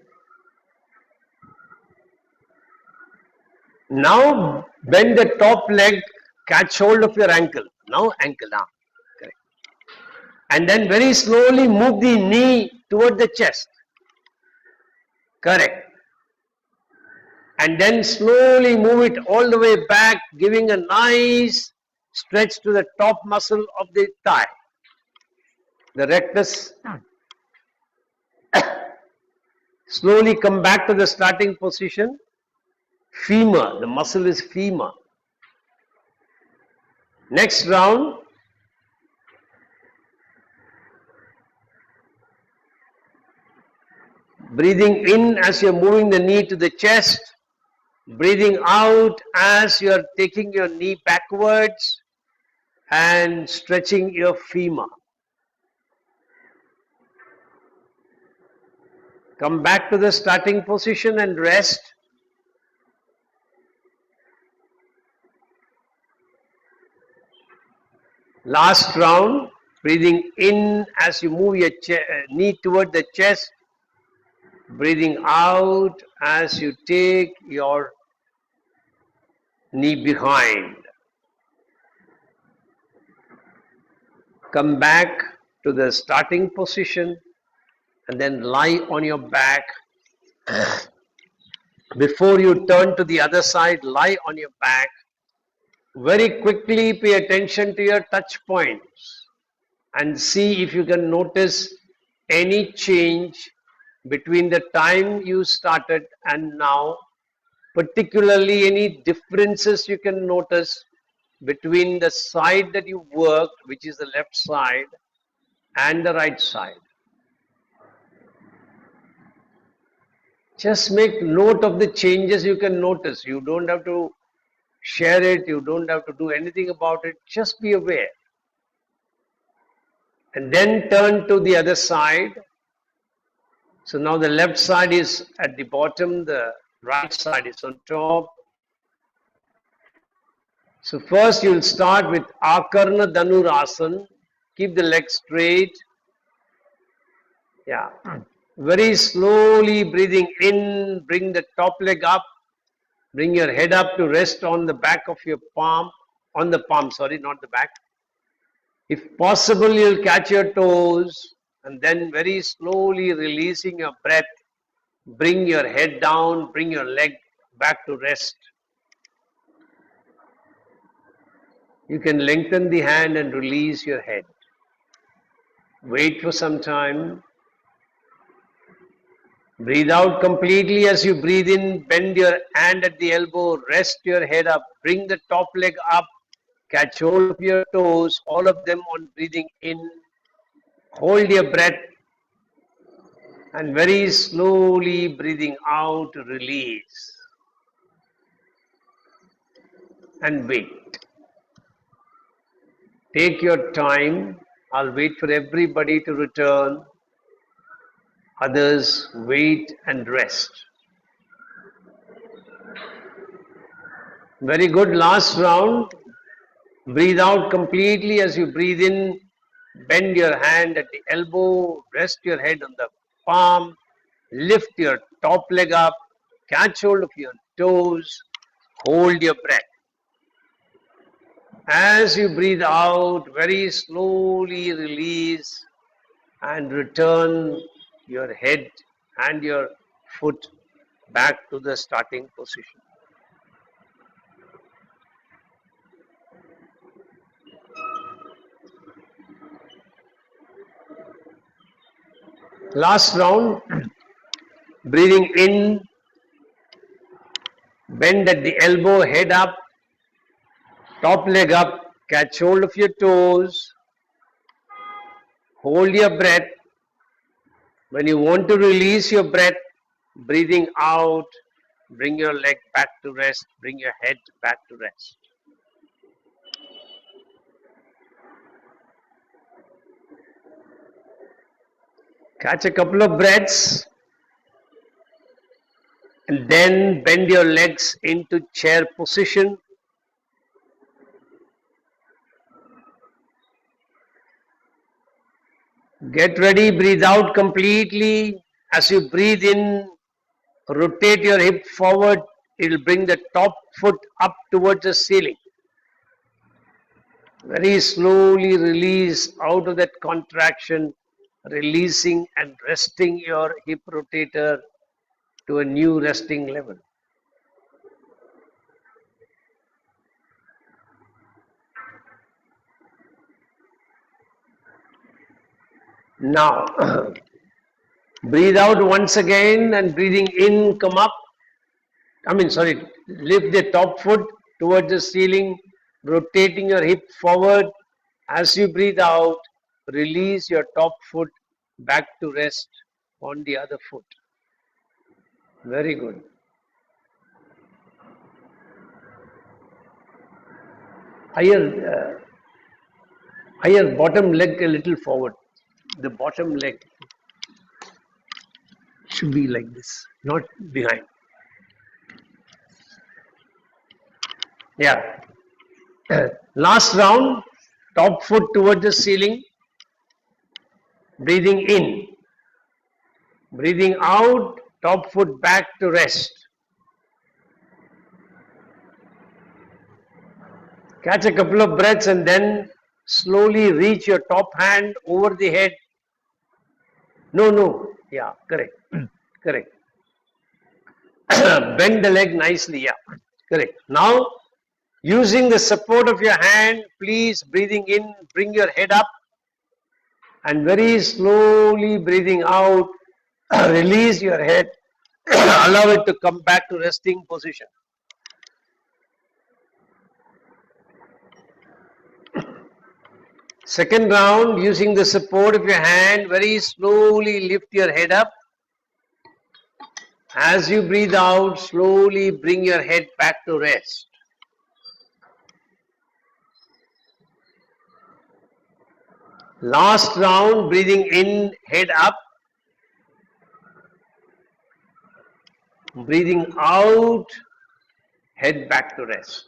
Now bend the top leg, catch hold of your ankle. Now ankle down. Correct. And then very slowly move the knee toward the chest. Correct. And then slowly move it all the way back, giving a nice stretch to the top muscle of the thigh. the rectus. Slowly come back to the starting position. Femur, the muscle is femur. Next round, breathing in as you're moving the knee to the chest, breathing out as you're taking your knee backwards and stretching your femur. Come back to the starting position and rest. Last round, breathing in as you move your knee toward the chest, breathing out as you take your knee behind. Come back to the starting position and then lie on your back. Before you turn to the other side, lie on your back. Very quickly pay attention to your touch points and see if you can notice any change between the time you started and now, particularly any differences you can notice between the side that you worked, which is the left side, and the right side. Just make note of the changes you can notice. You don't have to share it, you don't have to do anything about it, just be aware. And then turn to the other side. So now the left side is at the bottom, the right side is on top. So first you will start with Akarna Dhanurasana. Keep the legs straight. Yeah. Very slowly breathing in, bring the top leg up. Bring your head up to rest on the back of your palm, on the palm, sorry, not the back. If possible, you'll catch your toes and then very slowly releasing your breath, bring your head down, bring your leg back to rest. You can lengthen the hand and release your head. Wait for some time. Breathe out completely. As you breathe in, bend your hand at the elbow, rest your head up, bring the top leg up, catch hold of your toes, all of them on breathing in. Hold your breath and very slowly breathing out, release. And wait. Take your time. I'll wait for everybody to return. Others wait and rest. Very good. Last round. Breathe out completely. As you breathe in, bend your hand at the elbow, rest your head on the palm, lift your top leg up, catch hold of your toes, hold your breath. As you breathe out, very slowly release and return your head and your foot back to the starting position. Last round, breathing in, bend at the elbow, head up, top leg up, catch hold of your toes, hold your breath. When you want to release your breath, breathing out, bring your leg back to rest, bring your head back to rest. Catch a couple of breaths and then bend your legs into chair position. Get ready, breathe out completely. As you breathe in, rotate your hip forward. It will bring the top foot up towards the ceiling. Very slowly release out of that contraction, releasing and resting your hip rotator to a new resting level. Now, breathe out once again and breathing in, come up. Lift the top foot towards the ceiling, rotating your hip forward. As you breathe out, release your top foot back to rest on the other foot. Very good. Higher bottom leg a little forward. The bottom leg should be like this, not behind. Yeah. Last round, top foot towards the ceiling. Breathing in. Breathing out, top foot back to rest. Catch a couple of breaths and then slowly reach your top hand over the head. No. Yeah, correct. Correct. Bend the leg nicely. Yeah, correct. Now, using the support of your hand, please breathing in, bring your head up and very slowly breathing out, release your head, allow it to come back to resting position. Second round, using the support of your hand, very slowly lift your head up. As you breathe out, slowly bring your head back to rest. Last round, breathing in, head up. Breathing out, head back to rest.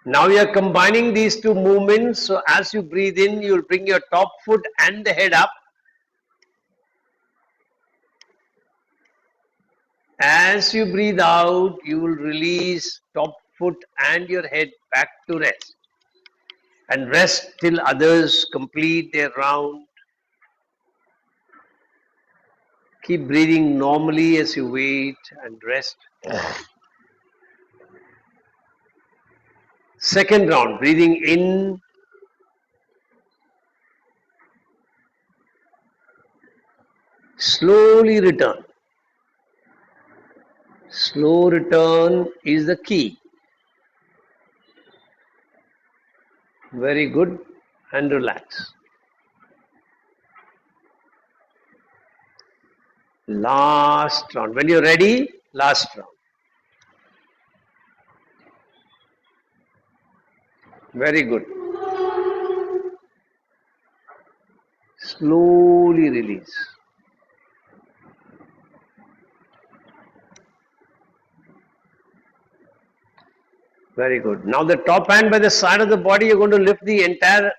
Now you are combining these two movements. So as you breathe in, you will bring your top foot and the head up. As you breathe out, you will release top foot and your head back to rest. And rest till others complete their round. Keep breathing normally as you wait and rest. Second round, breathing in. Slowly return. Slow return is the key. Very good. And relax. Last round. When you're ready, last round. Very good. Slowly release. Very good. Now the top hand by the side of the body, you're going to lift the entire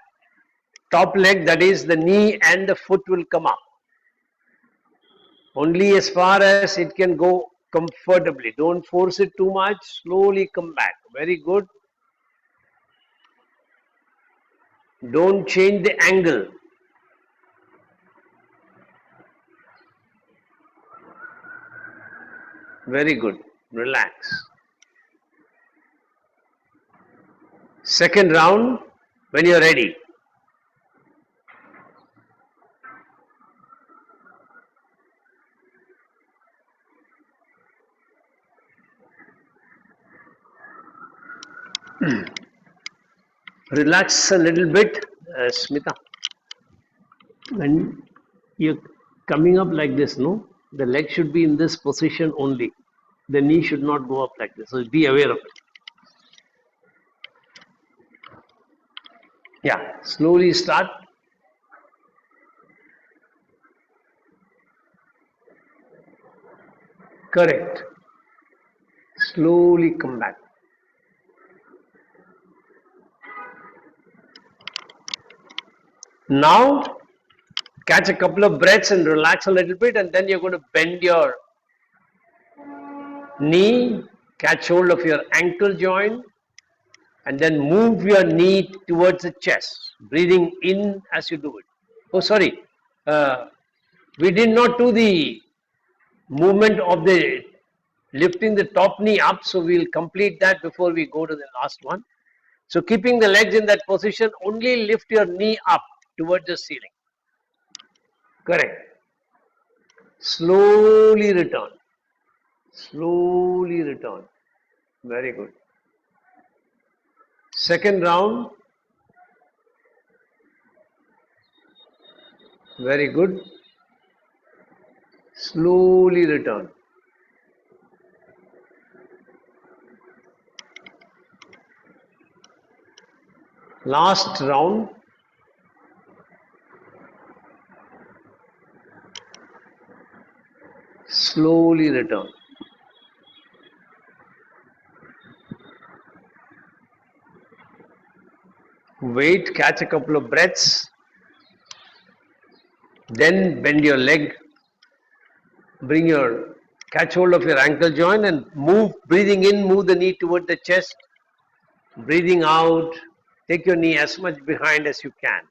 top leg, that is the knee and the foot will come up. Only as far as it can go comfortably. Don't force it too much. Slowly come back. Very good. Don't change the angle. Very good. Relax. Second round, when you're ready. Relax a little bit, Smita. When you're coming up like this, no? The leg should be in this position only. The knee should not go up like this. So be aware of it. Yeah, slowly start. Correct. Slowly come back. Now, catch a couple of breaths and relax a little bit, and then you're going to bend your knee, catch hold of your ankle joint, and then move your knee towards the chest, breathing in as you do it. Oh, sorry. We did not do the movement of the lifting the top knee up, so we'll complete that before we go to the last one. So keeping the legs in that position, only lift your knee up towards the ceiling. Correct. Slowly return. Slowly return. Very good. Second round. Very good. Slowly return. Last round. Slowly return. Wait, catch a couple of breaths. Then bend your leg. Catch hold of your ankle joint and move, breathing in, move the knee toward the chest. Breathing out, take your knee as much behind as you can.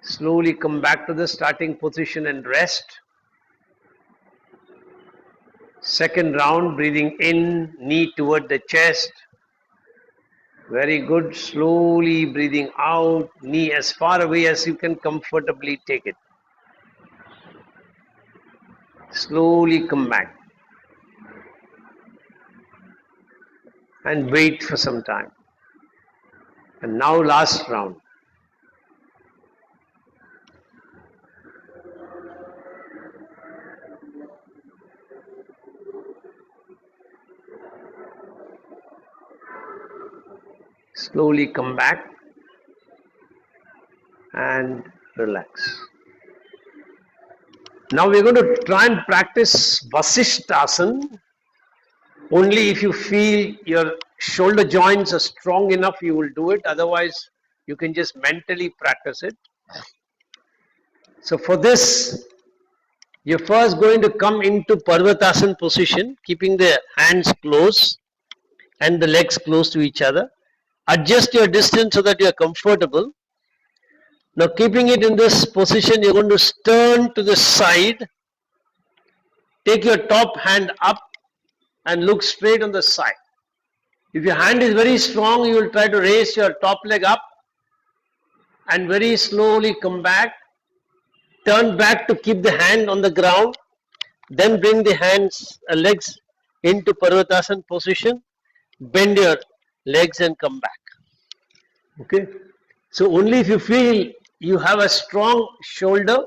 Slowly come back to the starting position and rest. Second round, breathing in, knee toward the chest. Very good. Slowly breathing out, knee as far away as you can comfortably take it. Slowly come back. And wait for some time. And now last round. Slowly come back and relax. Now we're going to try and practice Vasishthasana. Only if you feel your shoulder joints are strong enough, you will do it. Otherwise, you can just mentally practice it. So for this, you're first going to come into Parvatasana position, keeping the hands close and the legs close to each other. Adjust your distance so that you are comfortable. Now keeping it in this position, you're going to turn to the side. Take your top hand up and look straight on the side. If your hand is very strong, you will try to raise your top leg up and very slowly come back. Turn back to keep the hand on the ground. Then bring the legs into Parvatasana position. Bend your legs and come back. Okay. So only if you feel you have a strong shoulder,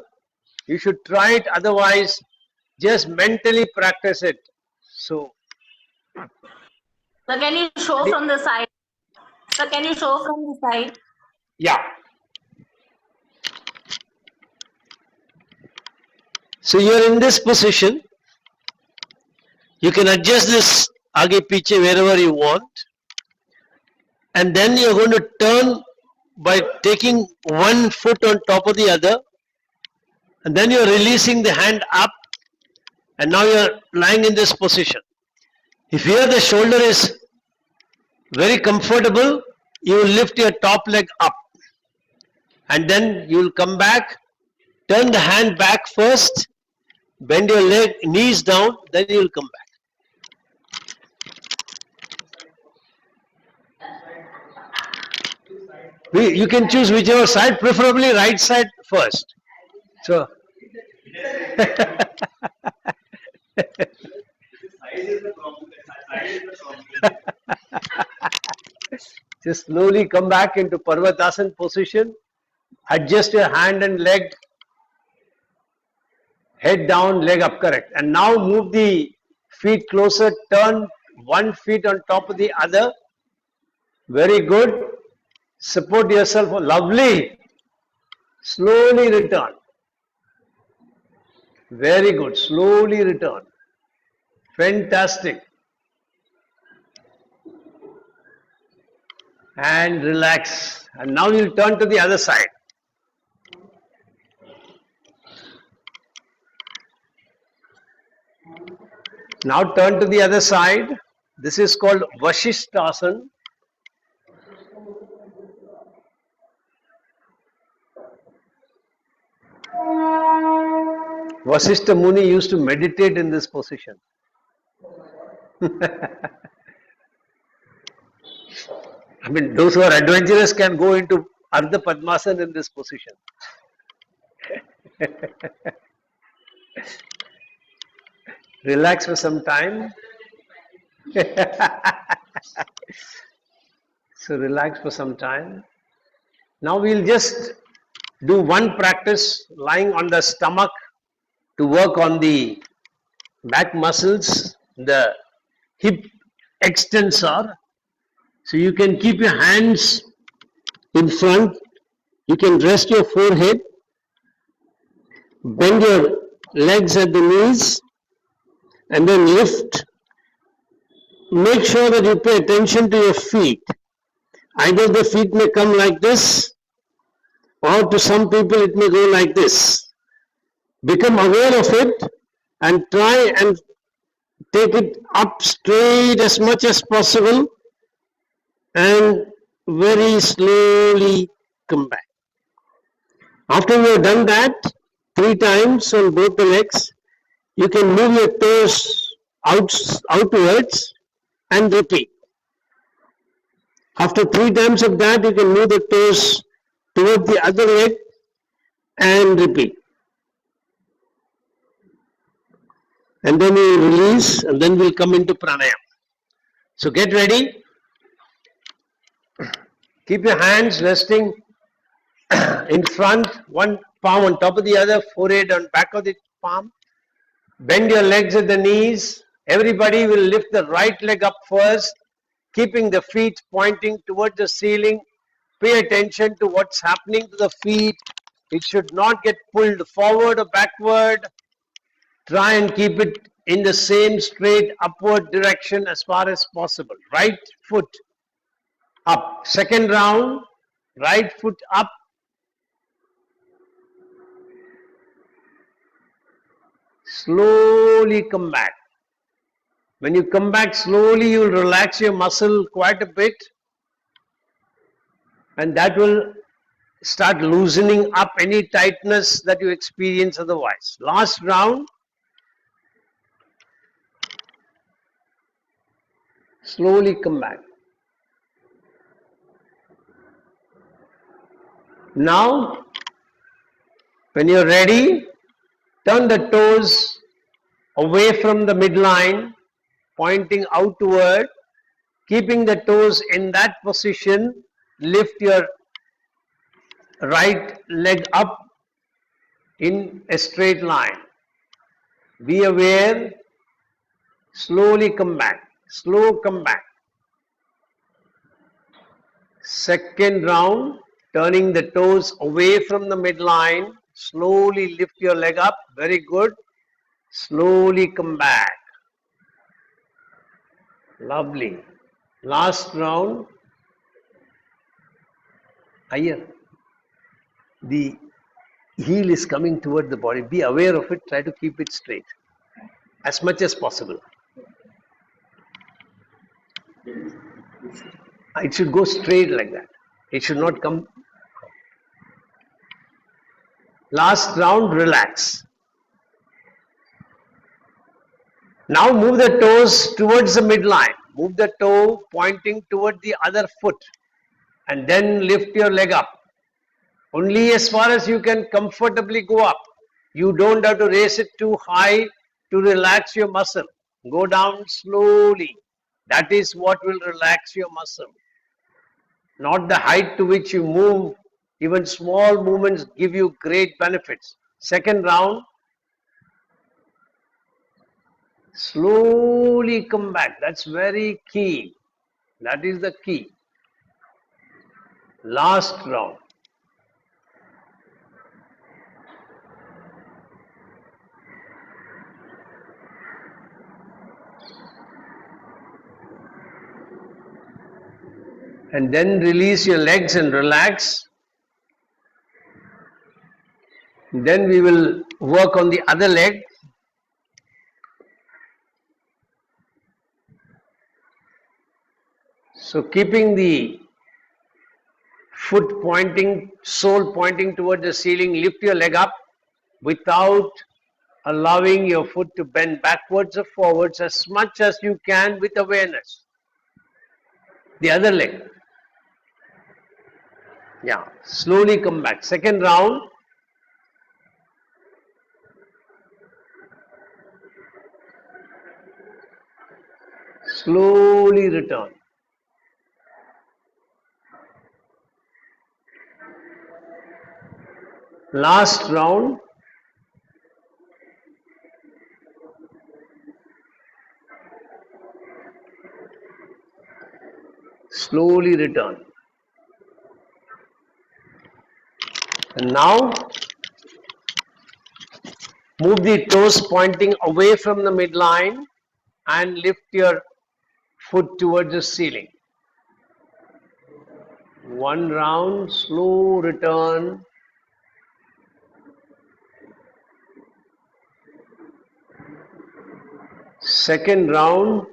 you should try it. Otherwise, just mentally practice it. So can you show from the side? So can you show from the side? Yeah. So you are in this position. You can adjust this aage piche wherever you want. And then you are going to turn by taking one foot on top of the other. And then you are releasing the hand up. And now you are lying in this position. If here the shoulder is very comfortable, you will lift your top leg up. And then you will come back, turn the hand back first, bend your knees down, then you will come back. You can choose whichever side, preferably right side first. So, just slowly come back into Parvatasana position. Adjust your hand and leg. Head down, leg up, correct. And now move the feet closer. Turn one feet on top of the other. Very good. Support yourself. Lovely. Slowly return. Very good. Slowly return. Fantastic. And relax. And now you'll turn to the other side. Now turn to the other side. This is called Vasishthasana. Vasishtha Muni used to meditate in this position. mean, those who are adventurous can go into Ardha Padmasana in this position. Relax for some time. So relax for some time. Now we'll just do one practice lying on the stomach to work on the back muscles, the hip extensor. So you can keep your hands in front. You can rest your forehead. Bend your legs at the knees and then lift. Make sure that you pay attention to your feet. Either the feet may come like this, or to some people it may go like this. Become aware of it and try and take it up straight as much as possible and very slowly come back. After you have done that 3 times on both the legs, you can move your toes outwards and repeat. After 3 times of that, you can move the toes toward the other leg and repeat. And then we will release, and then we'll come into pranayam. So get ready. Keep your hands resting in front, one palm on top of the other, forehead on back of the palm. Bend your legs at the knees. Everybody will lift the right leg up first, keeping the feet pointing towards the ceiling. Pay attention to what's happening to the feet. It should not get pulled forward or backward. Try and keep it in the same straight upward direction as far as possible. Right foot up. Second round, right foot up. Slowly come back. When you come back slowly, you will relax your muscle quite a bit, and that will start loosening up any tightness that you experience otherwise. Last round. Slowly come back. Now, when you're ready, turn the toes away from the midline, pointing outward, keeping the toes in that position. Lift your right leg up in a straight line. Be aware, slowly come back, slow come back. Second round, turning the toes away from the midline, slowly lift your leg up, very good. Slowly come back. Lovely. Last round. Higher. The heel is coming toward the body. Be aware of it. Try to keep it straight as much as possible. It should go straight like that. It should not come. Last round, relax. Now move the toes towards the midline. Move the toe pointing toward the other foot. And then lift your leg up. Only as far as you can comfortably go up. You don't have to raise it too high to relax your muscle. Go down slowly. That is what will relax your muscle. Not the height to which you move. Even small movements give you great benefits. Second round. Slowly come back. That's very key. That is the key. Last round. And then release your legs and relax. Then we will work on the other leg. So keeping the foot pointing, sole pointing toward the ceiling, lift your leg up without allowing your foot to bend backwards or forwards as much as you can with awareness. The other leg. Yeah, slowly come back. Second round. Slowly return. Last round. Slowly return. And now move the toes pointing away from the midline and lift your foot towards the ceiling. One round, slow return. Second round.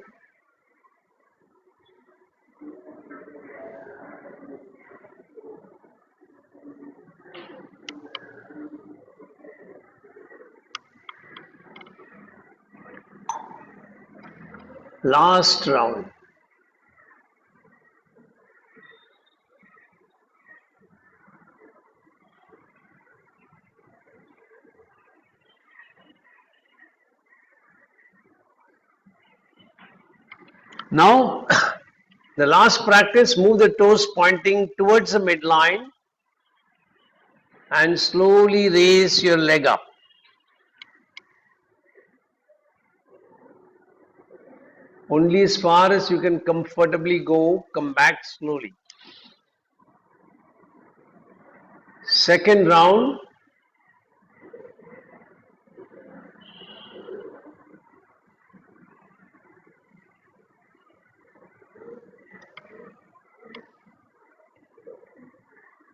Last round. Now, the last practice, move the toes pointing towards the midline and slowly raise your leg up. Only as far as you can comfortably go, come back slowly. Second round.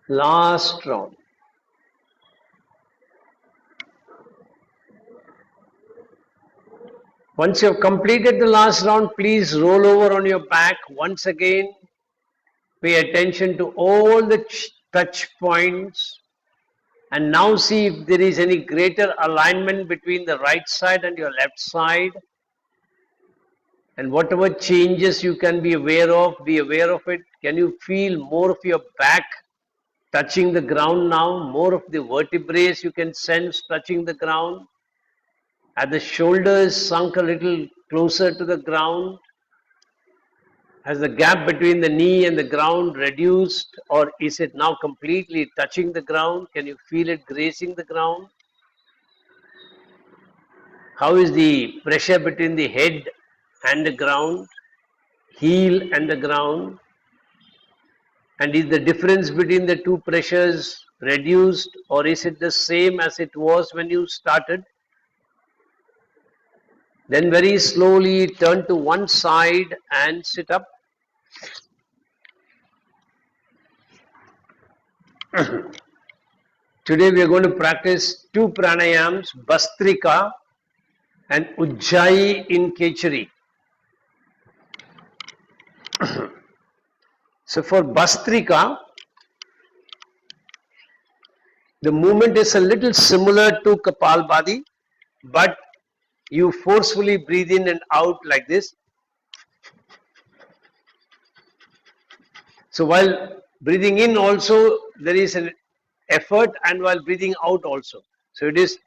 Last round. Once you have completed the last round, please roll over on your back. Once again, pay attention to all the touch points and now see if there is any greater alignment between the right side and your left side. And whatever changes you can be aware of it. Can you feel more of your back touching the ground now? More of the vertebrae you can sense touching the ground. Are the shoulders sunk a little closer to the ground? Has the gap between the knee and the ground reduced, or is it now completely touching the ground? Can you feel it grazing the ground? How is the pressure between the head and the ground, heel and the ground? And is the difference between the two pressures reduced, or is it the same as it was when you started? Then very slowly turn to one side and sit up. Today we are going to practice two pranayams, Bastrika and Ujjayi in Kechari. So for Bastrika, the movement is a little similar to Kapalbhati, but you forcefully breathe in and out like this. So while breathing in also there is an effort, and while breathing out also. So it is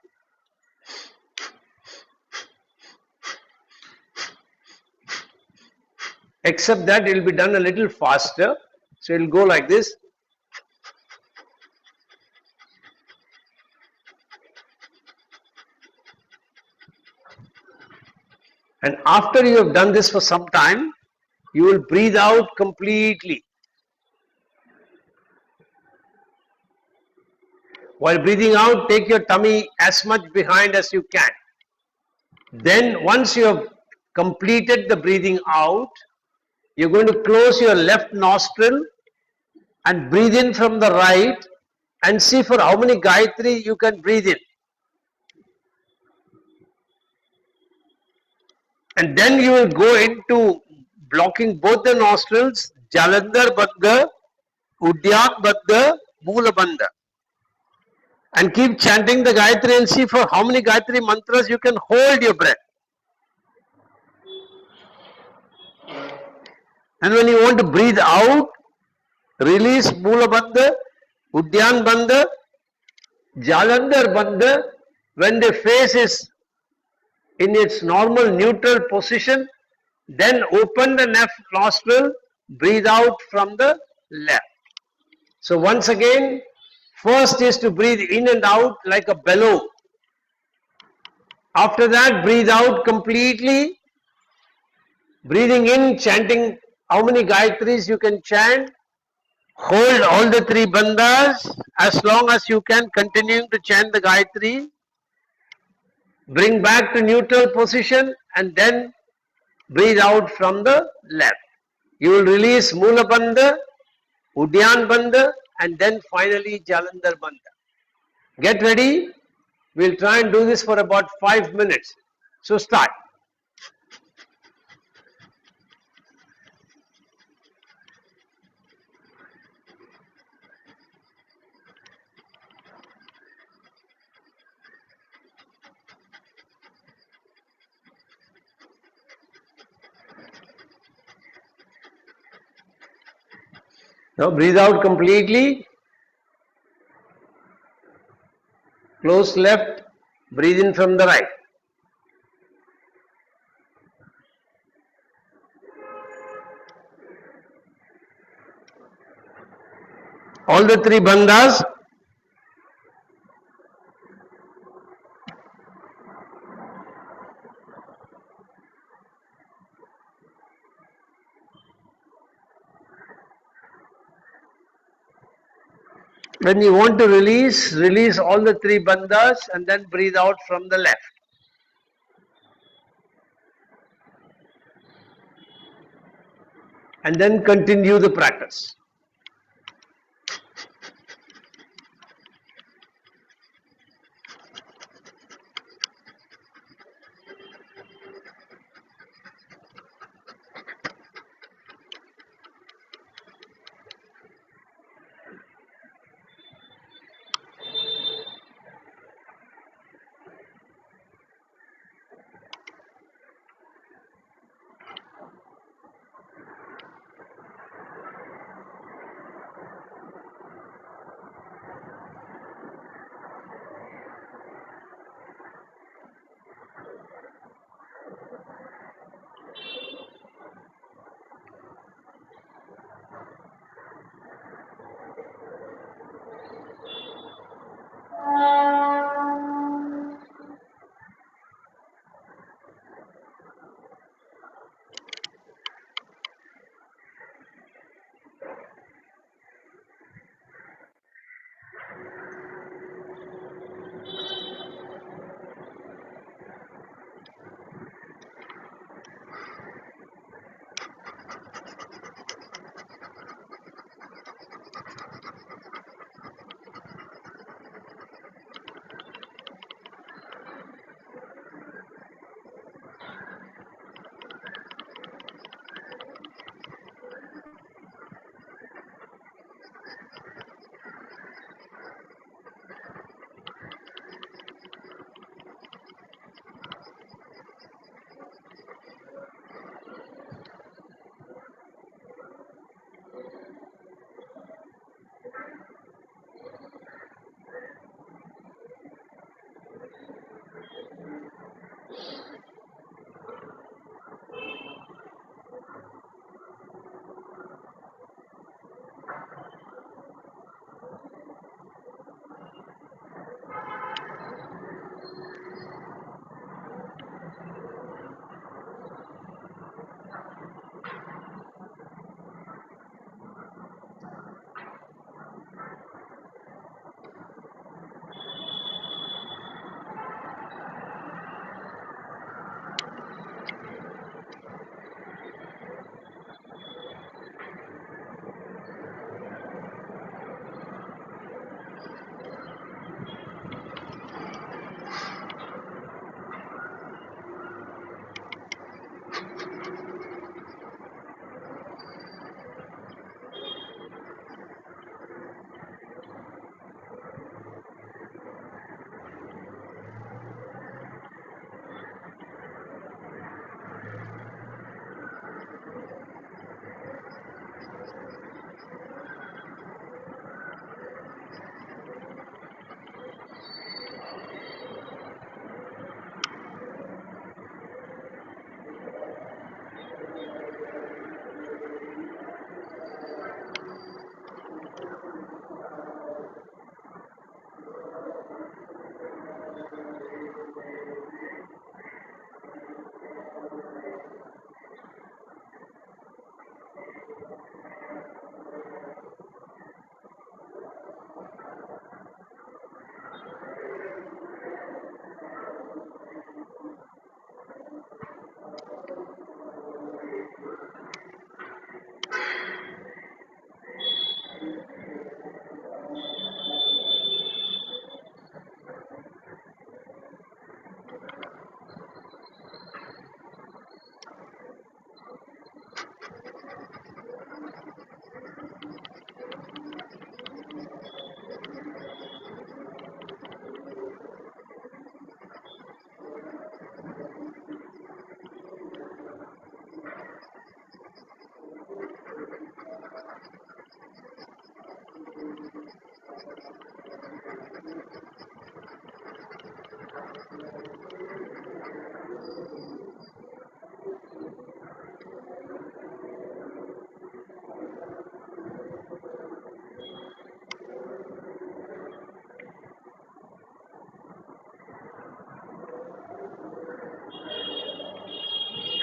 except that it will be done a little faster. So it will go like this. And after you have done this for some time, you will breathe out completely. While breathing out, take your tummy as much behind as you can. Then once you have completed the breathing out, you're going to close your left nostril and breathe in from the right and see for how many Gayatri you can breathe in. And then you will go into blocking both the nostrils, Jalandhar Bandha, Udyak Bandha, Moola Bandha. And keep chanting the Gayatri and see for how many Gayatri mantras you can hold your breath. And when you want to breathe out, release Moola Bandha Udyan Bandha, Jalandhar Bandha, when the face is in its normal neutral position, then open the left nostril, breathe out from the left. So once again, first is to breathe in and out like a bellow. After that, breathe out completely. Breathing in, chanting how many Gayatris you can chant. Hold all the three bandhas as long as you can, continuing to chant the Gayatri. Bring back to neutral position and then breathe out from the left. You will release Mula Bandha, Udyan Bandha, and then finally Jalandhar Bandha. Get ready. We'll try and do this for about 5 minutes. So start. Now breathe out completely. Close left. Breathe in from the right. All the three bandhas. When you want to release, release all the three bandhas and then breathe out from the left. And then continue the practice.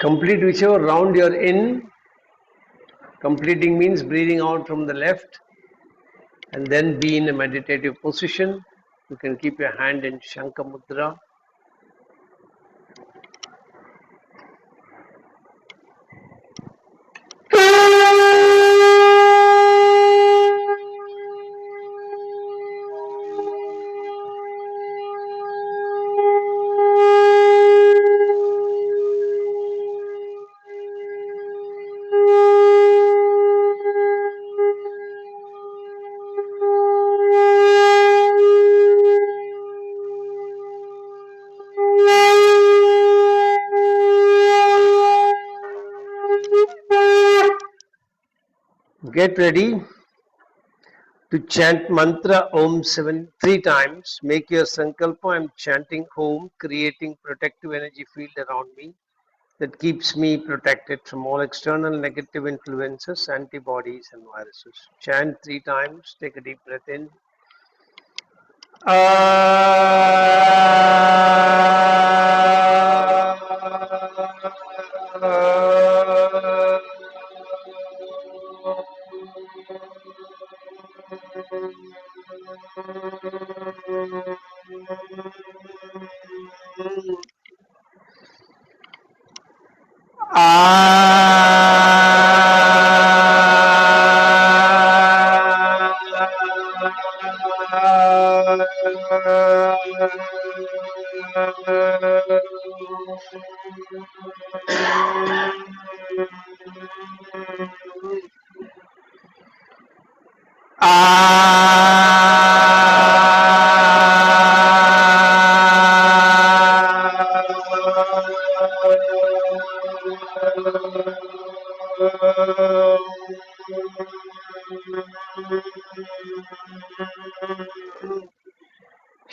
Complete whichever round you're in. Completing means breathing out from the left and then be in a meditative position. You can keep your hand in Shankha Mudra. Get ready to chant mantra Om 3 times. Make your sankalpa. I'm chanting Om, creating protective energy field around me that keeps me protected from all external negative influences, antibodies, and viruses. Chant 3 times. Take a deep breath in.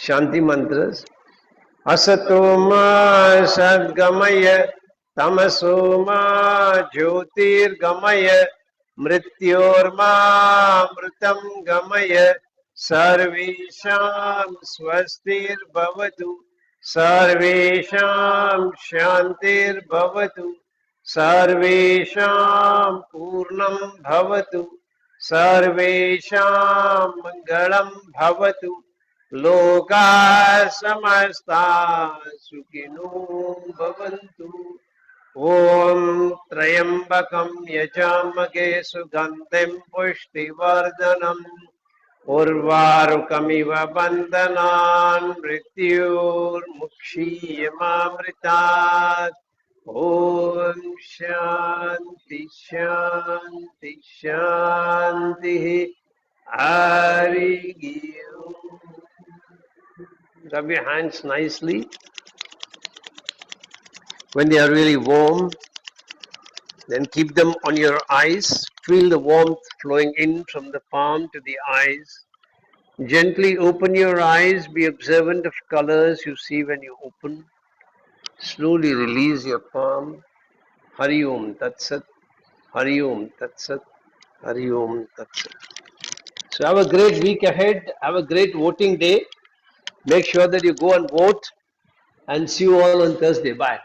Shanti mantras. Asatoma sadgamaya tamasoma jyotirgamaya mrityorma mritam gamaya sarvesham swastir bhavatu sarvesham shantir bhavatu sarvesham purnam bhavatu sarvesham mangalam bhavatu लोका समस्ता सुखिनो भवन्तु ओम त्र्यंबकं यजामहे सुगंधिं पुष्टिवर्धनम् उर्वारुकमिव बन्धनान् मृत्युर्मुक्षीयमामृतात् ओम शांति शांति शांति हरि ओम. Rub your hands nicely. When they are really warm, then keep them on your eyes. Feel the warmth flowing in from the palm to the eyes. Gently open your eyes. Be observant of colors you see when you open. Slowly release your palm. Hari Om Tat Sat. Hari Om Tat Sat. Hari Om Tat Sat. So have a great week ahead. Have a great voting day. Make sure that you go and vote. And see you all on Thursday. Bye.